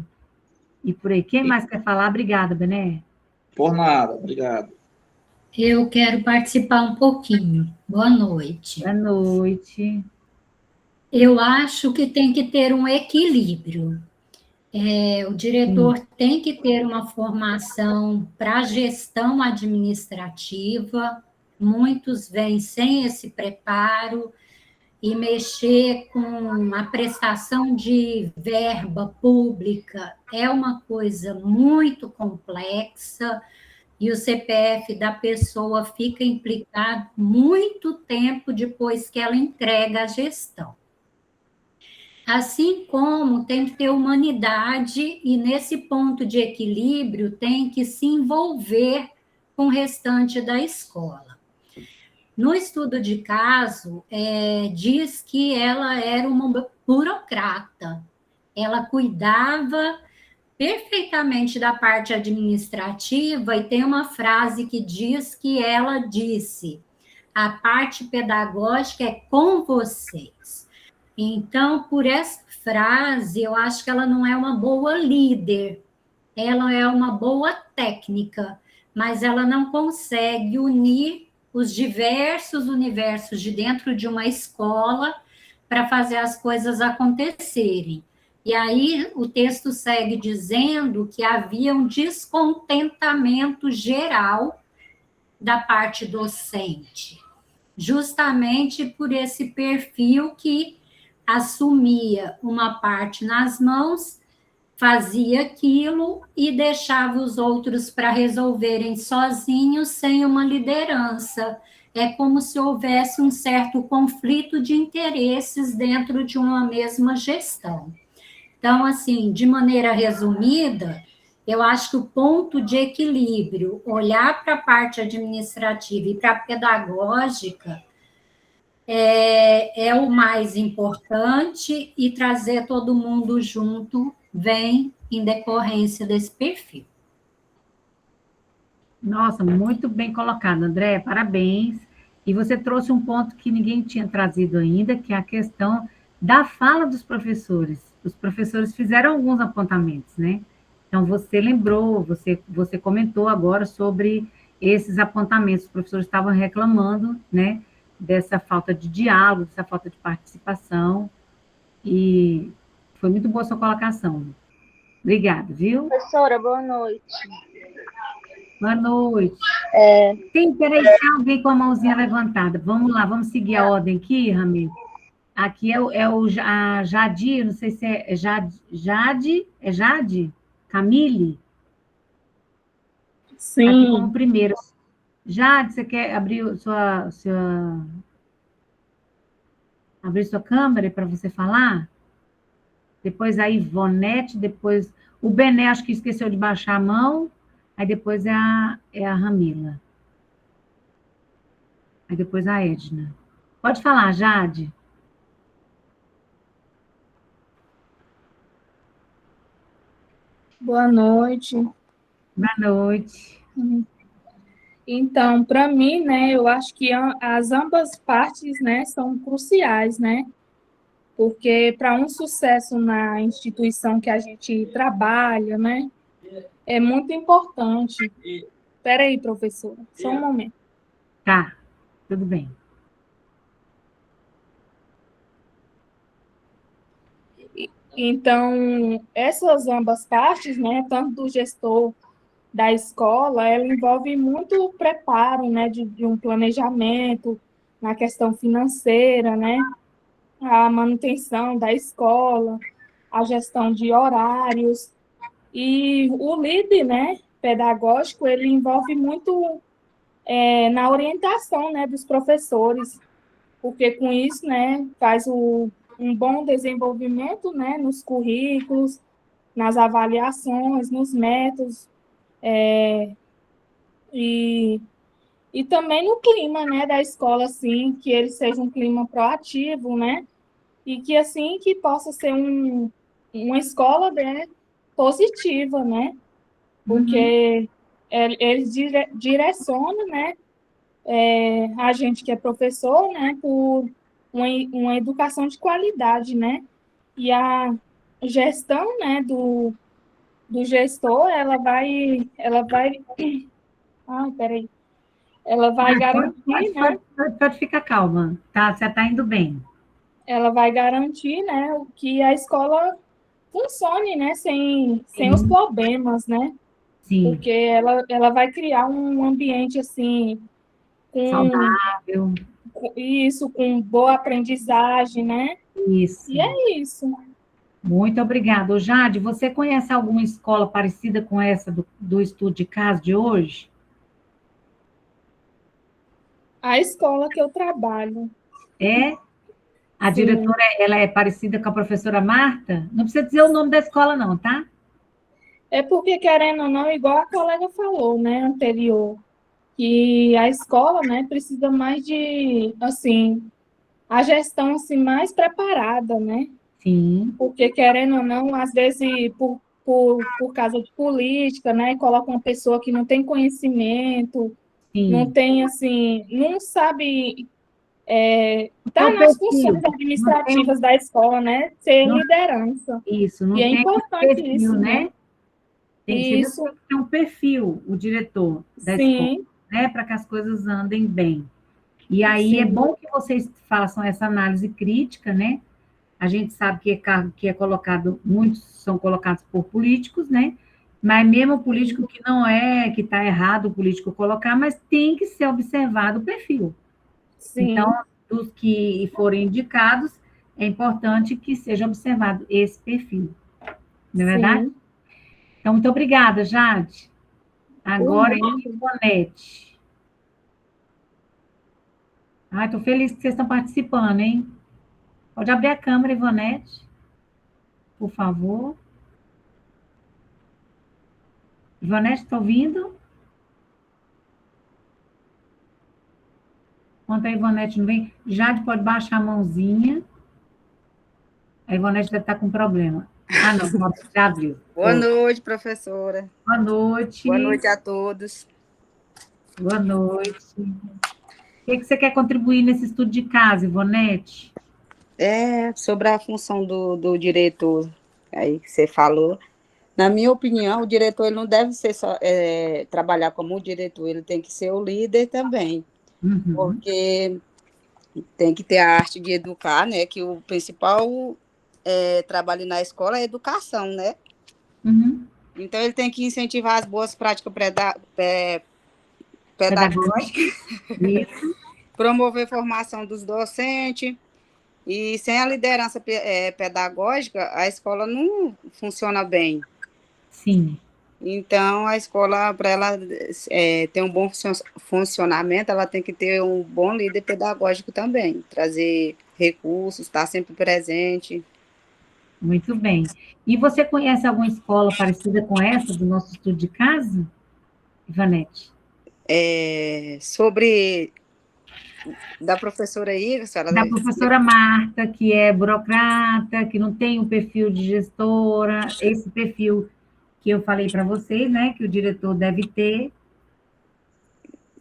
e por aí. Quem mais quer falar? Obrigada, Bené. Por nada, obrigado. Eu quero participar um pouquinho. Boa noite. Boa noite. Eu acho que tem que ter um equilíbrio. O diretor tem que ter uma formação para gestão administrativa, muitos vêm sem esse preparo, e mexer com a prestação de verba pública é uma coisa muito complexa, e o CPF da pessoa fica implicado muito tempo depois que ela entrega a gestão. Assim como tem que ter humanidade, e nesse ponto de equilíbrio tem que se envolver com o restante da escola. No estudo de caso, diz que ela era uma burocrata. Ela cuidava perfeitamente da parte administrativa, e tem uma frase que diz que ela disse: a parte pedagógica é com vocês. Então, por essa frase, eu acho que ela não é uma boa líder, ela é uma boa técnica, mas ela não consegue unir os diversos universos de dentro de uma escola para fazer as coisas acontecerem. E aí o texto segue dizendo que havia um descontentamento geral da parte docente, justamente por esse perfil que assumia uma parte nas mãos, fazia aquilo e deixava os outros para resolverem sozinhos, sem uma liderança. É como se houvesse um certo conflito de interesses dentro de uma mesma gestão. Então, assim, de maneira resumida, eu acho que o ponto de equilíbrio, olhar para a parte administrativa e para a pedagógica, é o mais importante, e trazer todo mundo junto vem em decorrência desse perfil. Nossa, muito bem colocado, André, parabéns. E você trouxe um ponto que ninguém tinha trazido ainda, que é a questão da fala dos professores. Os professores fizeram alguns apontamentos, né? Então, você lembrou, você comentou agora sobre esses apontamentos. Os professores estavam reclamando, né, dessa falta de diálogo, dessa falta de participação, e foi muito boa a sua colocação. Obrigada, viu? Professora, boa noite. Boa noite. Peraí, tem alguém com a mãozinha levantada. Vamos lá, vamos seguir a ordem aqui, Rami. Aqui a Jade, não sei se é Jade? É Jade? Camille? Sim. Aqui como primeiro. Jade, você quer abrir abrir sua câmera para você falar? Depois a Ivonete, depois o Bené, acho que esqueceu de baixar a mão. Aí depois é a Ramila. Aí depois a Edna. Pode falar, Jade. Boa noite. Boa noite. Então, para mim, né, eu acho que as ambas partes, né, são cruciais, né? Porque para um sucesso na instituição que a gente trabalha, né, é muito importante. Espera aí, professora, só um momento. Tá, tudo bem. Então, essas ambas partes, né, tanto do gestor da escola, ela envolve muito preparo, né, de um planejamento na questão financeira, né, a manutenção da escola, a gestão de horários, e o líder, né, pedagógico, ele envolve muito na orientação, né, dos professores, porque com isso, né, faz um bom desenvolvimento, né, nos currículos, nas avaliações, nos métodos, e também no clima, né, da escola, assim, que ele seja um clima proativo, né, e que, assim, que possa ser uma escola, né, positiva, né, porque ele direciona, né, a gente que é professor, né, por uma educação de qualidade, né, e a gestão, né, do gestor, ela vai peraí, ela vai garantir, né, Pode ficar calma, tá? Você está indo bem. ela vai garantir, né, que a escola funcione, né, sem os problemas, né, Sim. porque ela vai criar um ambiente, assim, saudável. Com boa aprendizagem, né? Isso. E é isso. Muito obrigada. Jade, você conhece alguma escola parecida com essa do estudo de caso de hoje? A escola que eu trabalho. É? A Sim. diretora, ela é parecida com a professora Marta? Não precisa dizer o nome da escola, não, tá? É porque, querendo ou não, igual a colega falou, né, anterior, que a escola, né, precisa mais de, assim, a gestão, assim, mais preparada, né? Sim. Porque, querendo ou não, às vezes, por causa de política, né, coloca uma pessoa que não tem conhecimento, Sim. não tem, assim, não sabe tá nas funções administrativas da escola, né, ser liderança. Isso, não e é tem importante perfil, isso, né? Tem isso. que ter um perfil, o diretor da Sim. escola, né, para que as coisas andem bem. E aí Sim. é bom que vocês façam essa análise crítica, né? A gente sabe que cargo que é colocado, muitos são colocados por políticos, né? Mas mesmo o político que não é, que está errado o político colocar, mas tem que ser observado o perfil. Sim. Então, dos que forem indicados, é importante que seja observado esse perfil. Não é verdade? Sim. Então, muito obrigada, Jade. Agora, Uhum. Ivonete. Ai, estou feliz que vocês estão participando, hein? Pode abrir a câmera, Ivonete, por favor. Ivonete, está ouvindo? Enquanto a Ivonete não vem, Jade pode baixar a mãozinha. A Ivonete deve estar com problema. Ah, não, já abriu. Boa noite, professora. Boa noite. Boa noite a todos. Boa noite. O que você quer contribuir nesse estudo de casa, Ivonete? Sobre a função do diretor, aí que você falou. Na minha opinião, o diretor ele não deve ser só trabalhar como o diretor, ele tem que ser o líder também, porque tem que ter a arte de educar, né? Que o principal trabalho na escola é a educação, né? Então, ele tem que incentivar as boas práticas pedagógicas, promover a formação dos docentes, e sem a liderança pedagógica, a escola não funciona bem. Sim. Então, a escola, para ela ter um bom funcionamento, ela tem que ter um bom líder pedagógico também, trazer recursos, estar sempre presente. Muito bem. E você conhece alguma escola parecida com essa do nosso estudo de casa, Ivanete? Sobre da professora aí, a senhora... Da professora Marta, que é burocrata, que não tem o perfil de gestora, esse perfil que eu falei para vocês, né, que o diretor deve ter.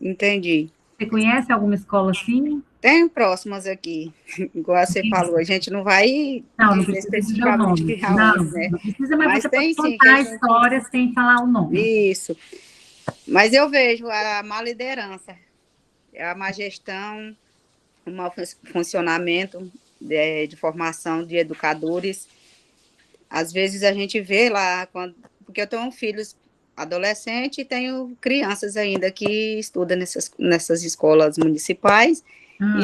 Entendi. Você conhece alguma escola assim? Tem próximas aqui, igual você falou, a gente não vai não dizer precisa dizer o nome. né? Não precisa, mas você tem, pode sim, contar a história sem falar o nome. Isso. Mas eu vejo a má liderança, a má gestão, o mau funcionamento de formação de educadores. Às vezes a gente vê lá, porque eu tenho filhos adolescentes e tenho crianças ainda que estudam nessas escolas municipais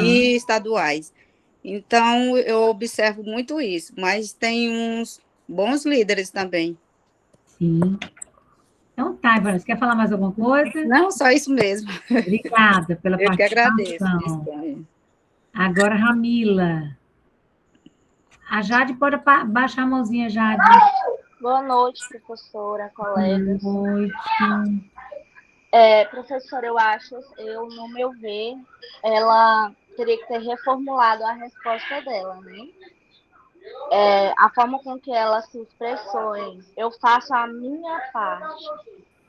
e estaduais. Então, eu observo muito isso, mas tem uns bons líderes também. Sim. Então tá, Ivana, você quer falar mais alguma coisa? Não, só isso mesmo. Obrigada pela participação. Eu que agradeço. Agora, Ramila. A Jade pode baixar a mãozinha, Jade. Boa noite, professora, colegas. Boa noite. Professora, no meu ver, ela teria que ter reformulado a resposta dela, né? A forma com que ela se expressou eu faço a minha parte.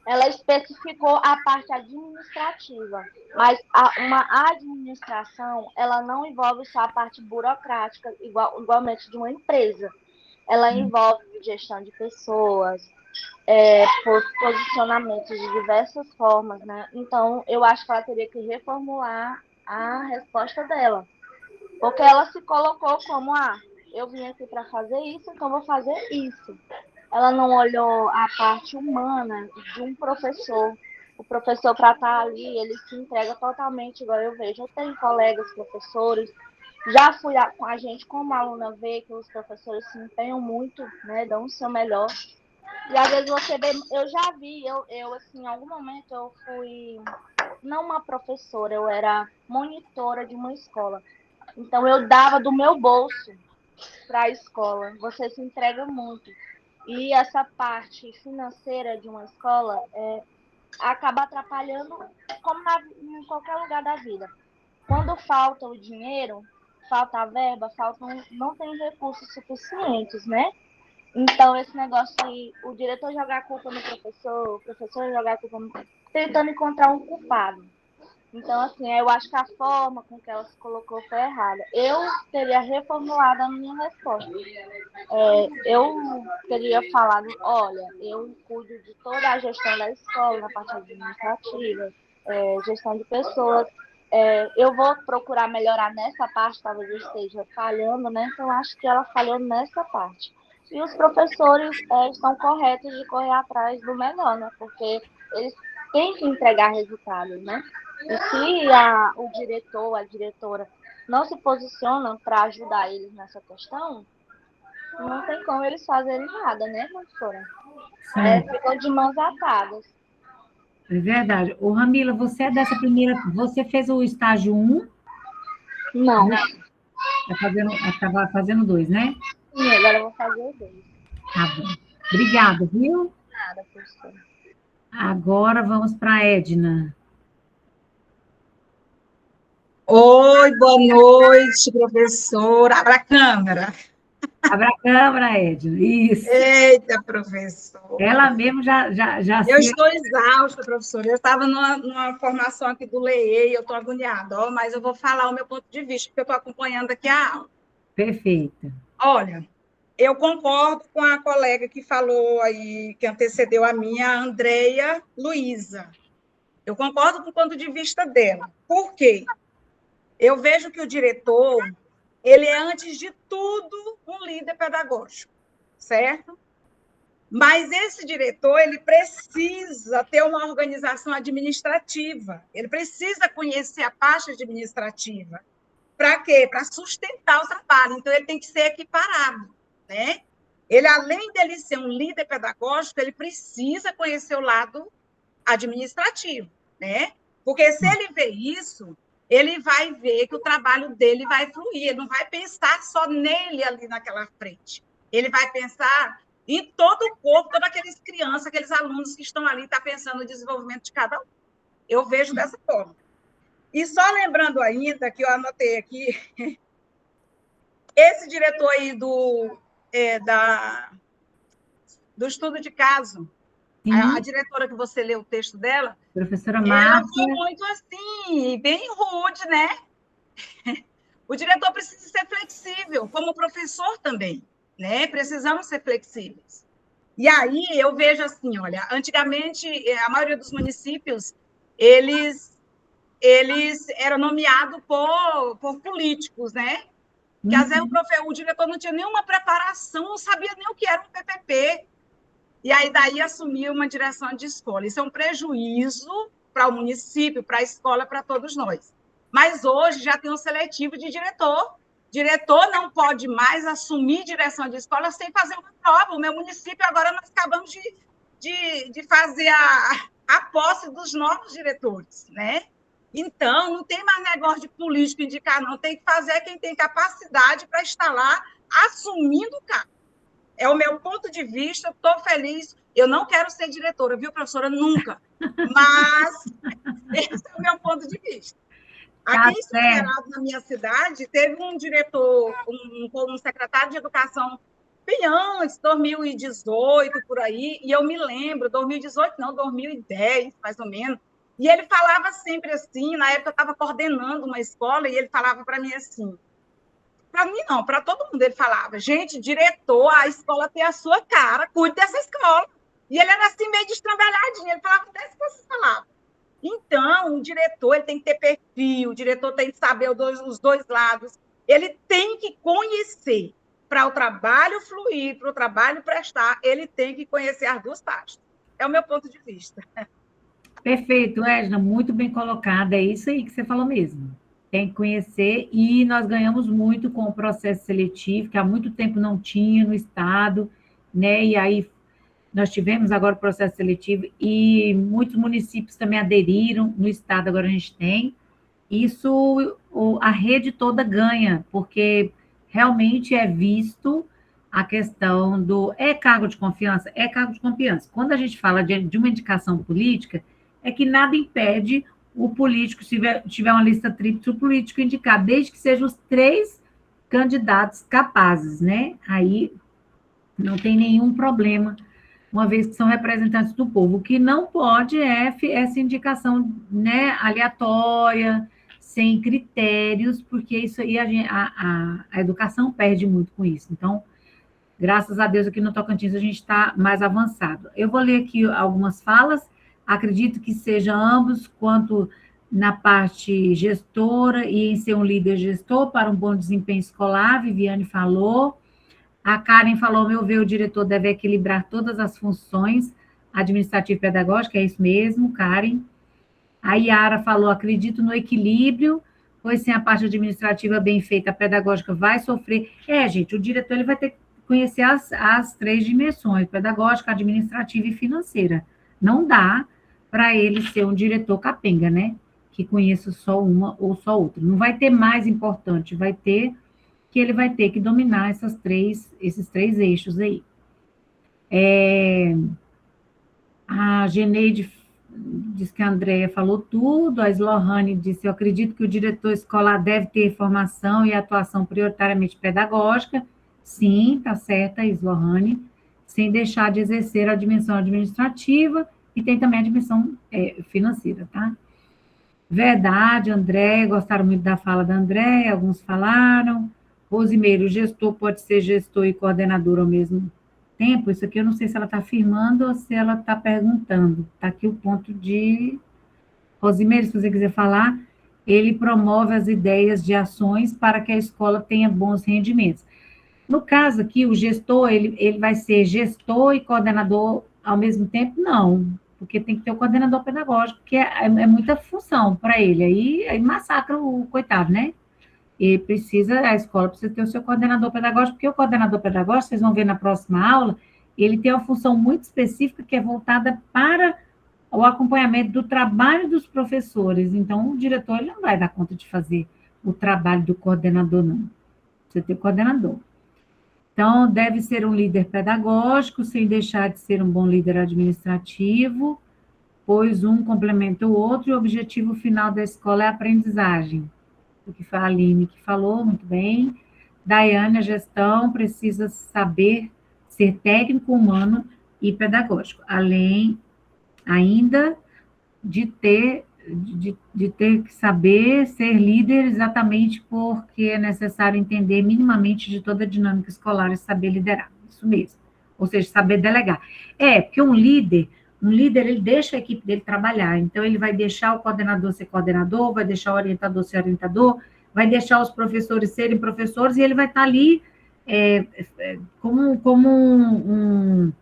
Ela especificou a parte administrativa, mas uma administração, ela não envolve só a parte burocrática, igualmente de uma empresa. Ela envolve gestão de pessoas, posicionamentos de diversas formas, né? Então, eu acho que ela teria que reformular a resposta dela, porque ela se colocou como, eu vim aqui para fazer isso, então vou fazer isso. Ela não olhou a parte humana de um professor. O professor, para estar ali, ele se entrega totalmente, igual eu vejo. Eu tenho colegas professores, já fui com a gente como aluna ver que os professores se empenham muito, né, dão o seu melhor. E às vezes você vê, eu já vi, eu assim, em algum momento eu fui, não uma professora, eu era monitora de uma escola. Então eu dava do meu bolso para a escola. Você se entrega muito. E essa parte financeira de uma escola acaba atrapalhando, como em qualquer lugar da vida. Quando falta o dinheiro, falta a verba, não tem recursos suficientes, né? Então, esse negócio de o diretor jogar a culpa no professor, o professor jogar a culpa no... tentando encontrar um culpado. Então, assim, eu acho que a forma com que ela se colocou foi errada. Eu teria reformulado a minha resposta. Eu teria falado, olha, eu cuido de toda a gestão da escola, na parte administrativa, gestão de pessoas. Eu vou procurar melhorar nessa parte, talvez eu esteja falhando, né? Então, eu acho que ela falhou nessa parte. E os professores estão corretos de correr atrás do melhor, né? Porque eles têm que entregar resultados, né? E se o diretor, a diretora não se posicionam para ajudar eles nessa questão, não tem como eles fazerem nada, né, professora? Ficam de mãos atadas. É verdade. Ô, Ramila, você é dessa primeira... Você fez o estágio 1? Não. Estava fazendo 2, né? Sim, agora eu vou fazer o 2. Tá bom. Obrigada, viu? Nada, professora. Agora vamos para a Edna. Oi, boa noite, professora. Abra a câmera. Abra a câmera, Edna. Isso. Eita, professora. Ela mesmo já Eu estou exausta, professora. Eu estava numa formação aqui do LEE, eu estou agoniada, mas eu vou falar o meu ponto de vista, porque eu estou acompanhando aqui a aula. Perfeita. Olha, eu concordo com a colega que falou aí, que antecedeu a minha, a Andreia Luiza. Eu concordo com o ponto de vista dela. Por quê? Eu vejo que o diretor, ele é, antes de tudo, um líder pedagógico, certo? Mas esse diretor, ele precisa ter uma organização administrativa, ele precisa conhecer a parte administrativa. Para quê? Para sustentar o trabalho. Então, ele tem que ser equiparado, né? Ele, além dele ser um líder pedagógico, ele precisa conhecer o lado administrativo, né? Porque se ele vê isso, ele vai ver que o trabalho dele vai fluir, ele não vai pensar só nele ali naquela frente. Ele vai pensar em todo o corpo, todas aquelas crianças, aqueles alunos que estão ali, está pensando no desenvolvimento de cada um. Eu vejo dessa forma. E só lembrando ainda, que eu anotei aqui, esse diretor aí do estudo de caso, a diretora que você leu o texto dela, professora Márcia, ela foi muito assim, bem rude, né? O diretor precisa ser flexível, como professor também, né? Precisamos ser flexíveis. E aí eu vejo assim, olha, antigamente a maioria dos municípios, eles eram nomeados por políticos, né? Que às vezes o diretor não tinha nenhuma preparação, não sabia nem o que era um PPP. E aí, daí, assumir uma direção de escola. Isso é um prejuízo para o município, para a escola, para todos nós. Mas hoje já tem um seletivo de diretor. Diretor não pode mais assumir direção de escola sem fazer uma prova. O meu município, agora, nós acabamos de fazer a posse dos novos diretores, né? Então, não tem mais negócio de político indicar, não. Tem que fazer quem tem capacidade para estar lá assumindo o cargo. É o meu ponto de vista, estou feliz. Eu não quero ser diretora, viu, professora? Nunca. Mas esse é o meu ponto de vista. Aqui em Soterrado, na minha cidade, teve um diretor, um secretário de educação bem antes, 2018, por aí, e eu me lembro, 2018 não, 2010, mais ou menos, e ele falava sempre assim, na época eu estava coordenando uma escola, e ele falava para mim assim, para mim não, para todo mundo ele falava, gente, diretor, a escola tem a sua cara, cuide dessa escola. E ele era assim meio destrambelhadinho, ele falava dessa que você falava. Então, o diretor ele tem que ter perfil, o diretor tem que saber os dois lados, ele tem que conhecer, para o trabalho fluir, para o trabalho prestar, ele tem que conhecer as duas partes. É o meu ponto de vista. Perfeito, Edna, muito bem colocada, é isso aí que você falou mesmo. Tem que conhecer, e nós ganhamos muito com o processo seletivo, que há muito tempo não tinha no Estado, né? E aí nós tivemos agora o processo seletivo, e muitos municípios também aderiram, no Estado agora a gente tem. Isso, a rede toda ganha, porque realmente é visto a questão do... É cargo de confiança? É cargo de confiança. Quando a gente fala de uma indicação política, é que nada impede o político, se tiver uma lista tríplice, o político indicar, desde que sejam os 3 candidatos capazes, né? Aí não tem nenhum problema, uma vez que são representantes do povo. O que não pode é essa indicação, né, aleatória, sem critérios, porque isso aí a educação perde muito com isso. Então, graças a Deus, aqui no Tocantins a gente está mais avançado. Eu vou ler aqui algumas falas. Acredito que seja ambos, quanto na parte gestora e em ser um líder gestor para um bom desempenho escolar, Viviane falou. A Karen falou, ao meu ver, o diretor deve equilibrar todas as funções administrativa e pedagógica, é isso mesmo, Karen. A Yara falou, acredito no equilíbrio, pois sem a parte administrativa bem feita, a pedagógica vai sofrer. Gente, o diretor ele vai ter que conhecer as 3 dimensões, pedagógica, administrativa e financeira. Não dá para ele ser um diretor capenga, né? Que conheça só uma ou só outra. Não vai ter mais importante, vai ter que ele vai ter que dominar esses 3 eixos aí. A Geneide diz que a Andréia falou tudo, a Slohane disse, eu acredito que o diretor escolar deve ter formação e atuação prioritariamente pedagógica. Sim, está certa, Slohane, sem deixar de exercer a dimensão administrativa e tem também a dimensão financeira, tá? Verdade, André, gostaram muito da fala da André, alguns falaram. Rosimeiro, o gestor pode ser gestor e coordenador ao mesmo tempo? Isso aqui eu não sei se ela está afirmando ou se ela está perguntando. Está aqui o ponto de... Rosimeiro, se você quiser falar, ele promove as ideias de ações para que a escola tenha bons rendimentos. No caso aqui, o gestor, ele vai ser gestor e coordenador ao mesmo tempo? Não, porque tem que ter o coordenador pedagógico, que é muita função para ele, aí massacra o coitado, né? E a escola precisa ter o seu coordenador pedagógico, porque o coordenador pedagógico, vocês vão ver na próxima aula, ele tem uma função muito específica que é voltada para o acompanhamento do trabalho dos professores. Então, o diretor ele não vai dar conta de fazer o trabalho do coordenador, não. Precisa ter coordenador. Então, deve ser um líder pedagógico, sem deixar de ser um bom líder administrativo, pois um complementa o outro e o objetivo final da escola é a aprendizagem. O que foi a Aline que falou, muito bem. Daiane, a gestão precisa saber ser técnico, humano e pedagógico, além ainda de ter que saber ser líder exatamente porque é necessário entender minimamente de toda a dinâmica escolar e saber liderar, isso mesmo, ou seja, saber delegar. Porque um líder, ele deixa a equipe dele trabalhar, então ele vai deixar o coordenador ser coordenador, vai deixar o orientador ser orientador, vai deixar os professores serem professores, e ele vai estar ali como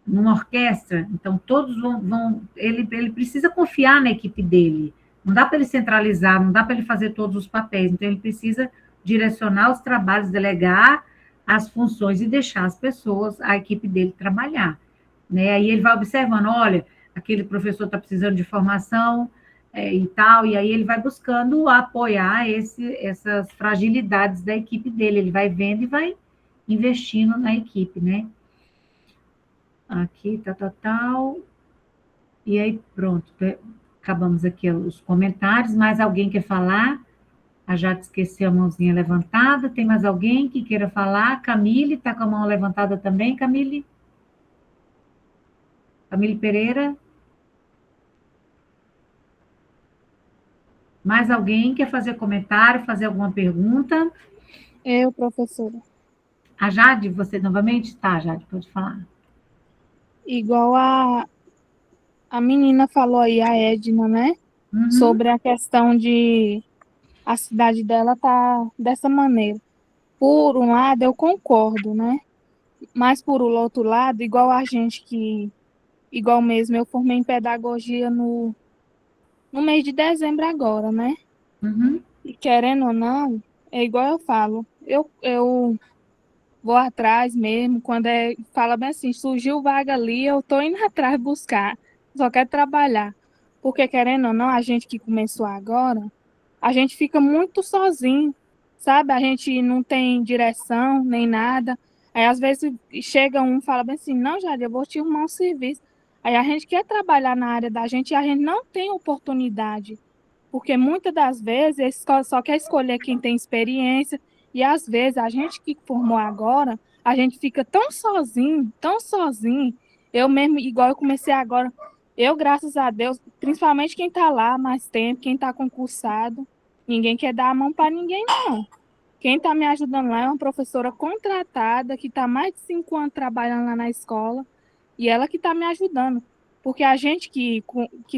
numa orquestra, então todos ele precisa confiar na equipe dele, não dá para ele centralizar, não dá para ele fazer todos os papéis, então ele precisa direcionar os trabalhos, delegar as funções e deixar as pessoas, a equipe dele trabalhar, né? Aí ele vai observando, olha, aquele professor está precisando de formação e tal, e aí ele vai buscando apoiar essas fragilidades da equipe dele, ele vai vendo e vai investindo na equipe, né? Aqui, tal. E aí, pronto. Acabamos aqui os comentários. Mais alguém quer falar? A Jade esqueceu a mãozinha levantada. Tem mais alguém que queira falar? Camille, está com a mão levantada também, Camille? Camille Pereira? Mais alguém quer fazer comentário, fazer alguma pergunta? Eu, professora. A Jade, você novamente? Tá, Jade, pode falar. Igual a menina falou aí, a Edna, né? Uhum. Sobre a questão de a cidade dela tá dessa maneira. Por um lado, eu concordo, né? Mas por outro lado, igual a gente igual mesmo, eu formei em pedagogia no mês de dezembro agora, né? Uhum. E querendo ou não, é igual eu falo, eu vou atrás mesmo, quando fala bem assim, surgiu vaga ali, eu tô indo atrás buscar, só quero trabalhar. Porque, querendo ou não, a gente que começou agora, a gente fica muito sozinho, sabe? A gente não tem direção, nem nada. Aí, às vezes, chega um e fala bem assim, não, Jade, eu vou te arrumar um serviço. Aí, a gente quer trabalhar na área da gente e a gente não tem oportunidade. Porque, muitas das vezes, só quer escolher quem tem experiência. E, às vezes, a gente que formou agora, a gente fica tão sozinho. Eu mesmo, igual eu comecei agora, eu, graças a Deus, principalmente quem está lá há mais tempo, quem está concursado, ninguém quer dar a mão para ninguém, não. Quem está me ajudando lá é uma professora contratada, que está mais de 5 anos trabalhando lá na escola, e ela que está me ajudando. Porque a gente que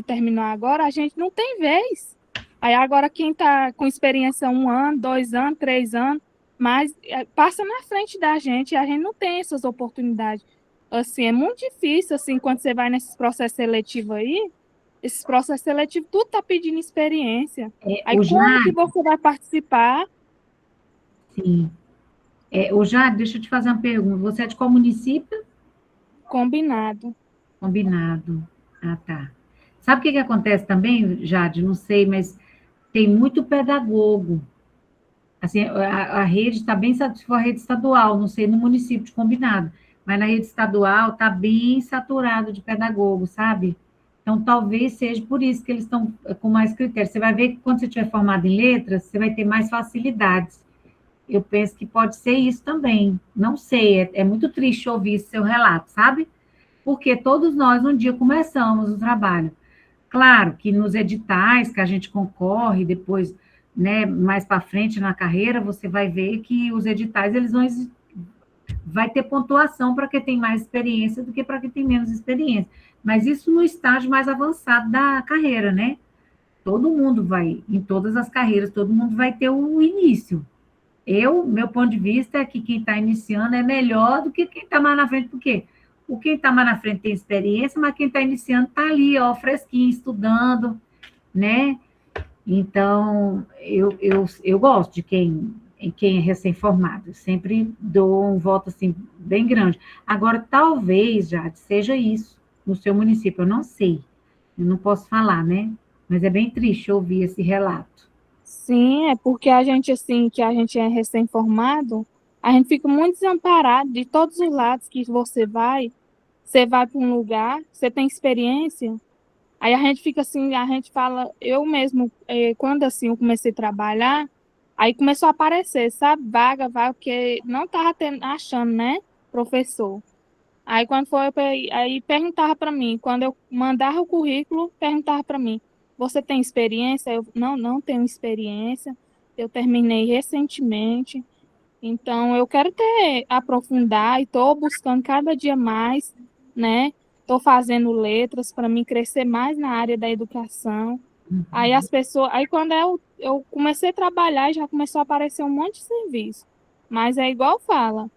terminou agora, a gente não tem vez. Aí agora quem está com experiência 1 ano, 2 anos, 3 anos, mas passa na frente da gente e a gente não tem essas oportunidades. Assim, é muito difícil, assim, quando você vai nesses processos seletivos aí, esses processos seletivos, tudo está pedindo experiência. Aí, O como que Jade, você vai participar? sim. O Jade, deixa eu te fazer uma pergunta. Você é de qual município? Combinado. Combinado. Ah, tá. Sabe o que que acontece também, Jade? Não sei, mas tem muito pedagogo. Assim, a rede está bem, se for a rede estadual, não sei no município de Combinado, mas na rede estadual está bem saturado de pedagogo, sabe? Então, talvez seja por isso que eles estão com mais critérios. Você vai ver que quando você estiver formado em letras, você vai ter mais facilidades. Eu penso que pode ser isso também. Não sei, é muito triste ouvir esse seu relato, sabe? Porque todos nós um dia começamos o trabalho. Claro que nos editais que a gente concorre, depois, né, mais para frente na carreira, você vai ver que os editais, eles vão vai ter pontuação para quem tem mais experiência do que para quem tem menos experiência. Mas isso no estágio mais avançado da carreira, né? Todo mundo vai, em todas as carreiras, todo mundo vai ter o início. Meu ponto de vista é que quem está iniciando é melhor do que quem está mais na frente, porque quem está mais na frente tem experiência, mas quem está iniciando está ali, ó, fresquinho, estudando, né? Então, eu gosto de quem é recém-formado, eu sempre dou um voto, assim, bem grande. Agora, talvez, Jade, seja isso no seu município, eu não sei, eu não posso falar, né? Mas é bem triste ouvir esse relato. Sim, é porque a gente, assim, que a gente é recém-formado, a gente fica muito desamparado de todos os lados que você vai para um lugar, você tem experiência, aí a gente fica assim, a gente fala, eu mesmo, quando assim eu comecei a trabalhar, aí começou a aparecer, sabe, vaga, porque não estava achando, né, professor. Aí quando foi, aí perguntava para mim, quando eu mandava o currículo, perguntava para mim, você tem experiência? Eu não tenho experiência, eu terminei recentemente, então eu quero aprofundar e estou buscando cada dia mais, né? Estou fazendo letras para mim crescer mais na área da educação. Aí as pessoas, aí quando eu comecei a trabalhar, já começou a aparecer um monte de serviço. Mas é igual fala.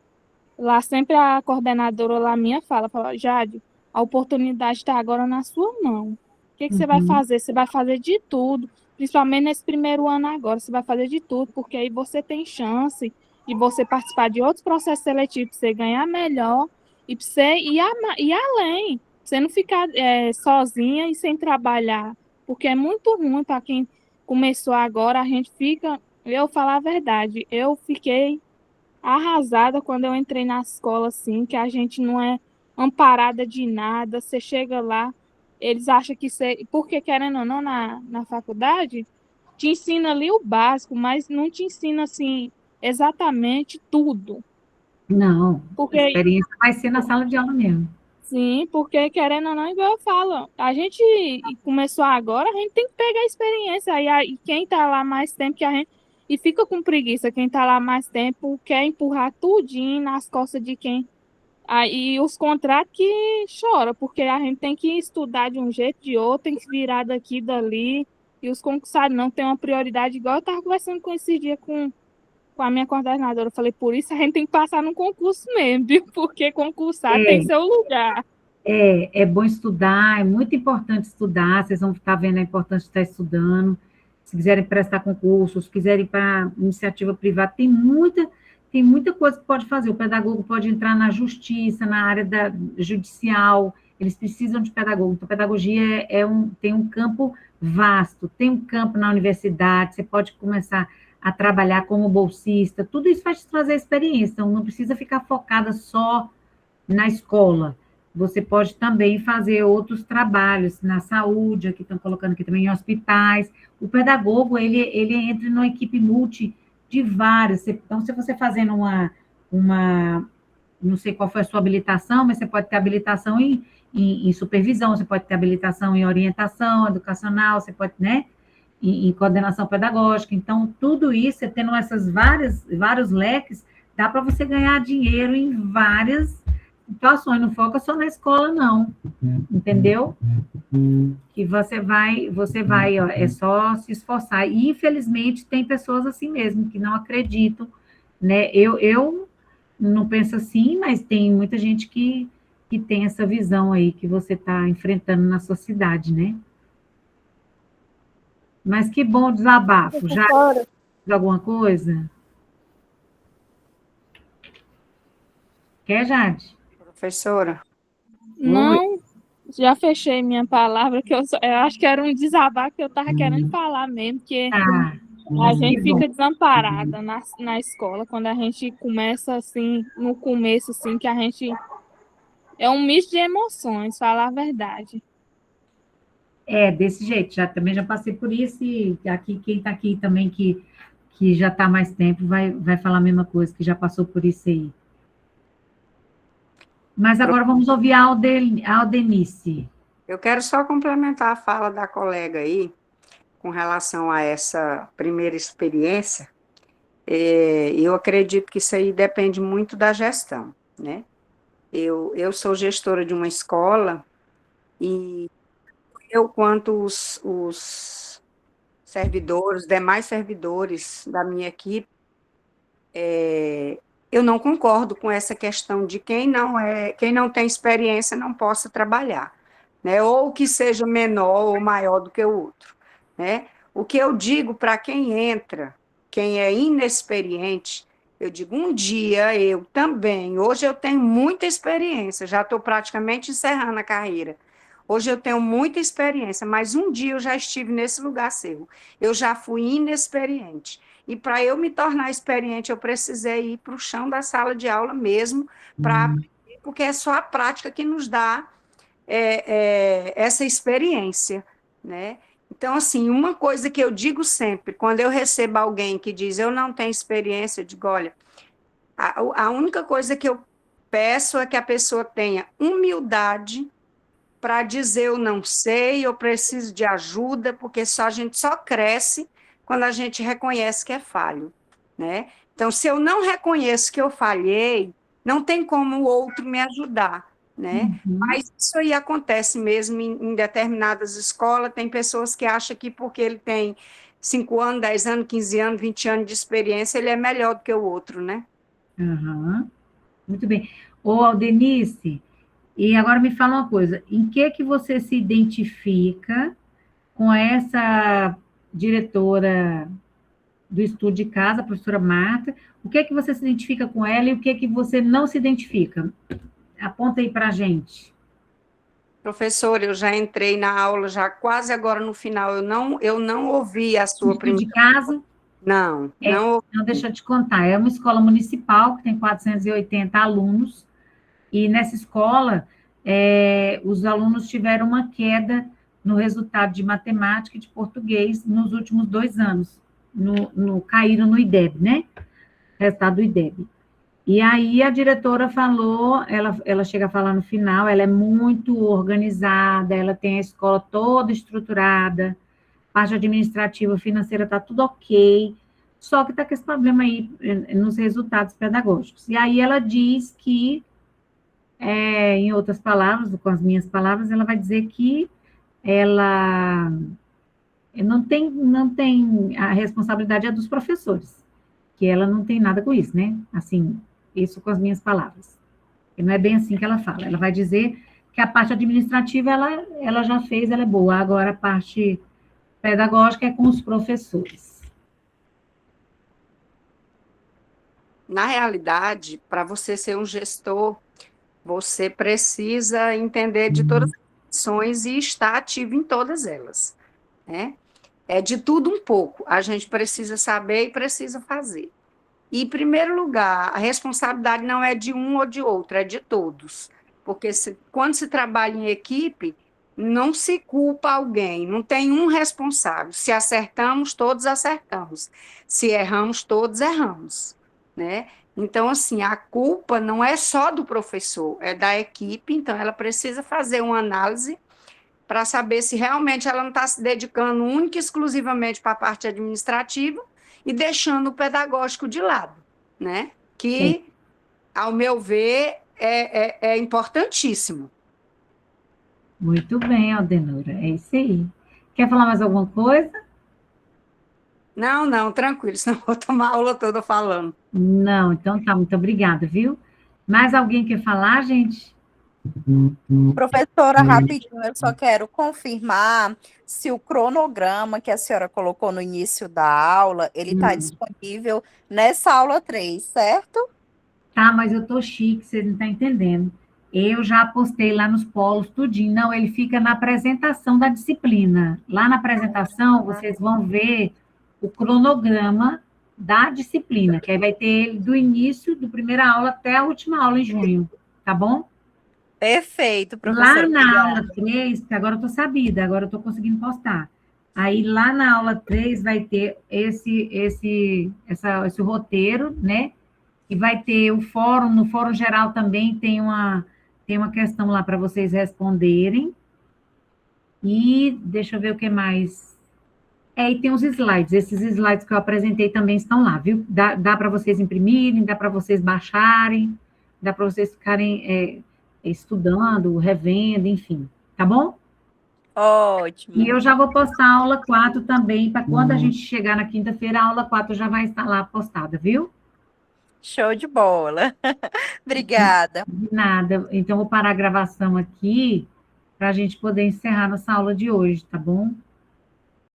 Lá sempre a coordenadora lá minha fala, Jade, a oportunidade está agora na sua mão. O que você vai fazer? Você vai fazer de tudo, principalmente nesse primeiro ano agora, você vai fazer de tudo, porque aí você tem chance de você participar de outros processos seletivos, para você ganhar melhor e para você ir além. Você não ficar sozinha e sem trabalhar, porque é muito ruim para quem começou agora, a gente fica, eu falar a verdade, eu fiquei arrasada quando eu entrei na escola, assim, que a gente não é amparada de nada, você chega lá, eles acham que você, porque querendo ou não, na faculdade, te ensina ali o básico, mas não te ensina, assim, exatamente tudo. Não, Porque, a experiência vai ser na sala de aula mesmo. sim, porque querendo ou não, igual eu falo, a gente começou agora, a gente tem que pegar a experiência, aí quem tá lá mais tempo que a gente, e fica com preguiça, quem tá lá mais tempo quer empurrar tudinho nas costas de quem, aí os contratos que chora, porque a gente tem que estudar de um jeito, de outro, tem que virar daqui, dali, e os concursados não tem uma prioridade, igual eu tava conversando com esse dia com a minha coordenadora, eu falei, por isso a gente tem que passar num concurso mesmo, viu? Porque concursar tem seu lugar. É bom estudar, é muito importante estudar, vocês vão estar vendo a importância de estar estudando, se quiserem prestar concursos, se quiserem ir para iniciativa privada, tem muita coisa que pode fazer, o pedagogo pode entrar na justiça, na área judicial, eles precisam de pedagogo, então pedagogia tem um campo vasto, tem um campo na universidade, você pode começar a trabalhar como bolsista, tudo isso vai te trazer experiência, então não precisa ficar focada só na escola, você pode também fazer outros trabalhos na saúde, aqui estão colocando aqui também em hospitais, o pedagogo, ele entra numa equipe multi de várias, então se você fazendo não sei qual foi a sua habilitação, mas você pode ter habilitação em supervisão, você pode ter habilitação em orientação educacional, você pode, né, em coordenação pedagógica. Então, tudo isso, você tendo vários leques, dá para você ganhar dinheiro em várias situações. Não foca só na escola, não. Entendeu? Que você vai, ó, é só se esforçar. E, infelizmente, tem pessoas assim mesmo, que não acreditam, né? Eu não penso assim, mas tem muita gente que tem essa visão aí que você está enfrentando na sociedade, né? Mas que bom desabafo. Já Professora, fez alguma coisa? Quer, Jade? Professora, não, já fechei minha palavra, que eu acho que era um desabafo que eu estava querendo falar mesmo, porque Ah, a gente que bom. fica desamparada na escola, quando a gente começa assim, no começo, assim, que a gente. É um misto de emoções, falar a verdade. É, desse jeito. Também já passei por isso e aqui, quem está aqui também, que já está há mais tempo, vai falar a mesma coisa, que já passou por isso aí. Mas agora vamos ouvir a Aldenice. Eu quero só complementar a fala da colega aí, com relação a essa primeira experiência. Eu acredito que isso aí depende muito da gestão, né? Eu sou gestora de uma escola e eu, quanto os servidores, demais servidores da minha equipe, eu não concordo com essa questão de quem não tem experiência não possa trabalhar, né? Ou que seja menor ou maior do que o outro, né? O que eu digo para quem entra, quem é inexperiente, eu digo, um dia eu também, hoje eu tenho muita experiência, já estou praticamente encerrando a carreira. Hoje eu tenho muita experiência, mas um dia eu já estive nesse lugar seu. Eu já fui inexperiente. E para eu me tornar experiente, eu precisei ir para o chão da sala de aula mesmo, para aprender, porque é só a prática que nos dá essa experiência, né? Então, assim, uma coisa que eu digo sempre, quando eu recebo alguém que diz, eu não tenho experiência, eu digo, olha, a única coisa que eu peço é que a pessoa tenha humildade para dizer eu não sei, eu preciso de ajuda, porque a gente só cresce quando a gente reconhece que é falho, né? Então, se eu não reconheço que eu falhei, não tem como o outro me ajudar, né? Mas isso aí acontece mesmo em determinadas escolas, tem pessoas que acham que porque ele tem 5 anos, 10 anos, 15 anos, 20 anos de experiência, ele é melhor do que o outro, né? Uhum. Muito bem. Ô, Aldenice, e agora me fala uma coisa, em que você se identifica com essa diretora do estudo de casa, a professora Marta? O que você se identifica com ela e o que você não se identifica? Aponta aí para a gente. Professora, eu já entrei na aula, já quase agora no final, eu não ouvi a sua Estudo de casa? Não. Não, deixa eu te contar, é uma escola municipal que tem 480 alunos, e nessa escola, os alunos tiveram uma queda no resultado de matemática e de português nos últimos 2 anos, caíram no IDEB, né? Resultado do IDEB. E aí a diretora falou, ela chega a falar no final, ela é muito organizada, ela tem a escola toda estruturada, parte administrativa, financeira está tudo ok, só que está com esse problema aí nos resultados pedagógicos. E aí ela diz que, em outras palavras, com as minhas palavras, ela vai dizer que ela não tem a responsabilidade é dos professores, que ela não tem nada com isso, né? Assim, isso com as minhas palavras. E não é bem assim que ela fala. Ela vai dizer que a parte administrativa ela já fez, ela é boa. Agora a parte pedagógica é com os professores. Na realidade, para você ser um gestor, você precisa entender de todas as ações e estar ativo em todas elas, né? É de tudo um pouco. A gente precisa saber e precisa fazer. E, em primeiro lugar, a responsabilidade não é de um ou de outro, é de todos. Porque quando se trabalha em equipe, não se culpa alguém, não tem um responsável. Se acertamos, todos acertamos. Se erramos, todos erramos, né? Então, assim, a culpa não é só do professor, é da equipe, então ela precisa fazer uma análise para saber se realmente ela não está se dedicando única e exclusivamente para a parte administrativa e deixando o pedagógico de lado, né? Que, ao meu ver, é importantíssimo. Muito bem, Aldenora, é isso aí. Quer falar mais alguma coisa? Não, tranquilo, senão vou tomar a aula toda falando. Não, então tá, muito obrigada, viu? Mais alguém quer falar, gente? Professora, rapidinho, eu só quero confirmar se o cronograma que a senhora colocou no início da aula, ele está disponível nessa aula 3, certo? Tá, mas eu tô chique, vocês não estão entendendo. Eu já postei lá nos polos, tudinho. Não, ele fica na apresentação da disciplina. Lá na apresentação, vocês vão ver o cronograma da disciplina, que aí vai ter ele do início, do primeira aula até a última aula em junho, tá bom? Perfeito, professora. Lá na obrigada. aula 3, que agora eu tô sabida, agora eu tô conseguindo postar. Aí lá na aula 3 vai ter esse roteiro, né? E vai ter o fórum, no fórum geral também tem uma questão lá para vocês responderem. E deixa eu ver o que mais. E tem os slides. Esses slides que eu apresentei também estão lá, viu? Dá para vocês imprimirem, dá para vocês baixarem, dá para vocês ficarem estudando, revendo, enfim. Tá bom? Ótimo. E eu já vou postar a aula 4 também, para quando a gente chegar na quinta-feira, a aula 4 já vai estar lá postada, viu? Show de bola. Obrigada. De nada. Então, vou parar a gravação aqui para a gente poder encerrar nossa aula de hoje, tá bom?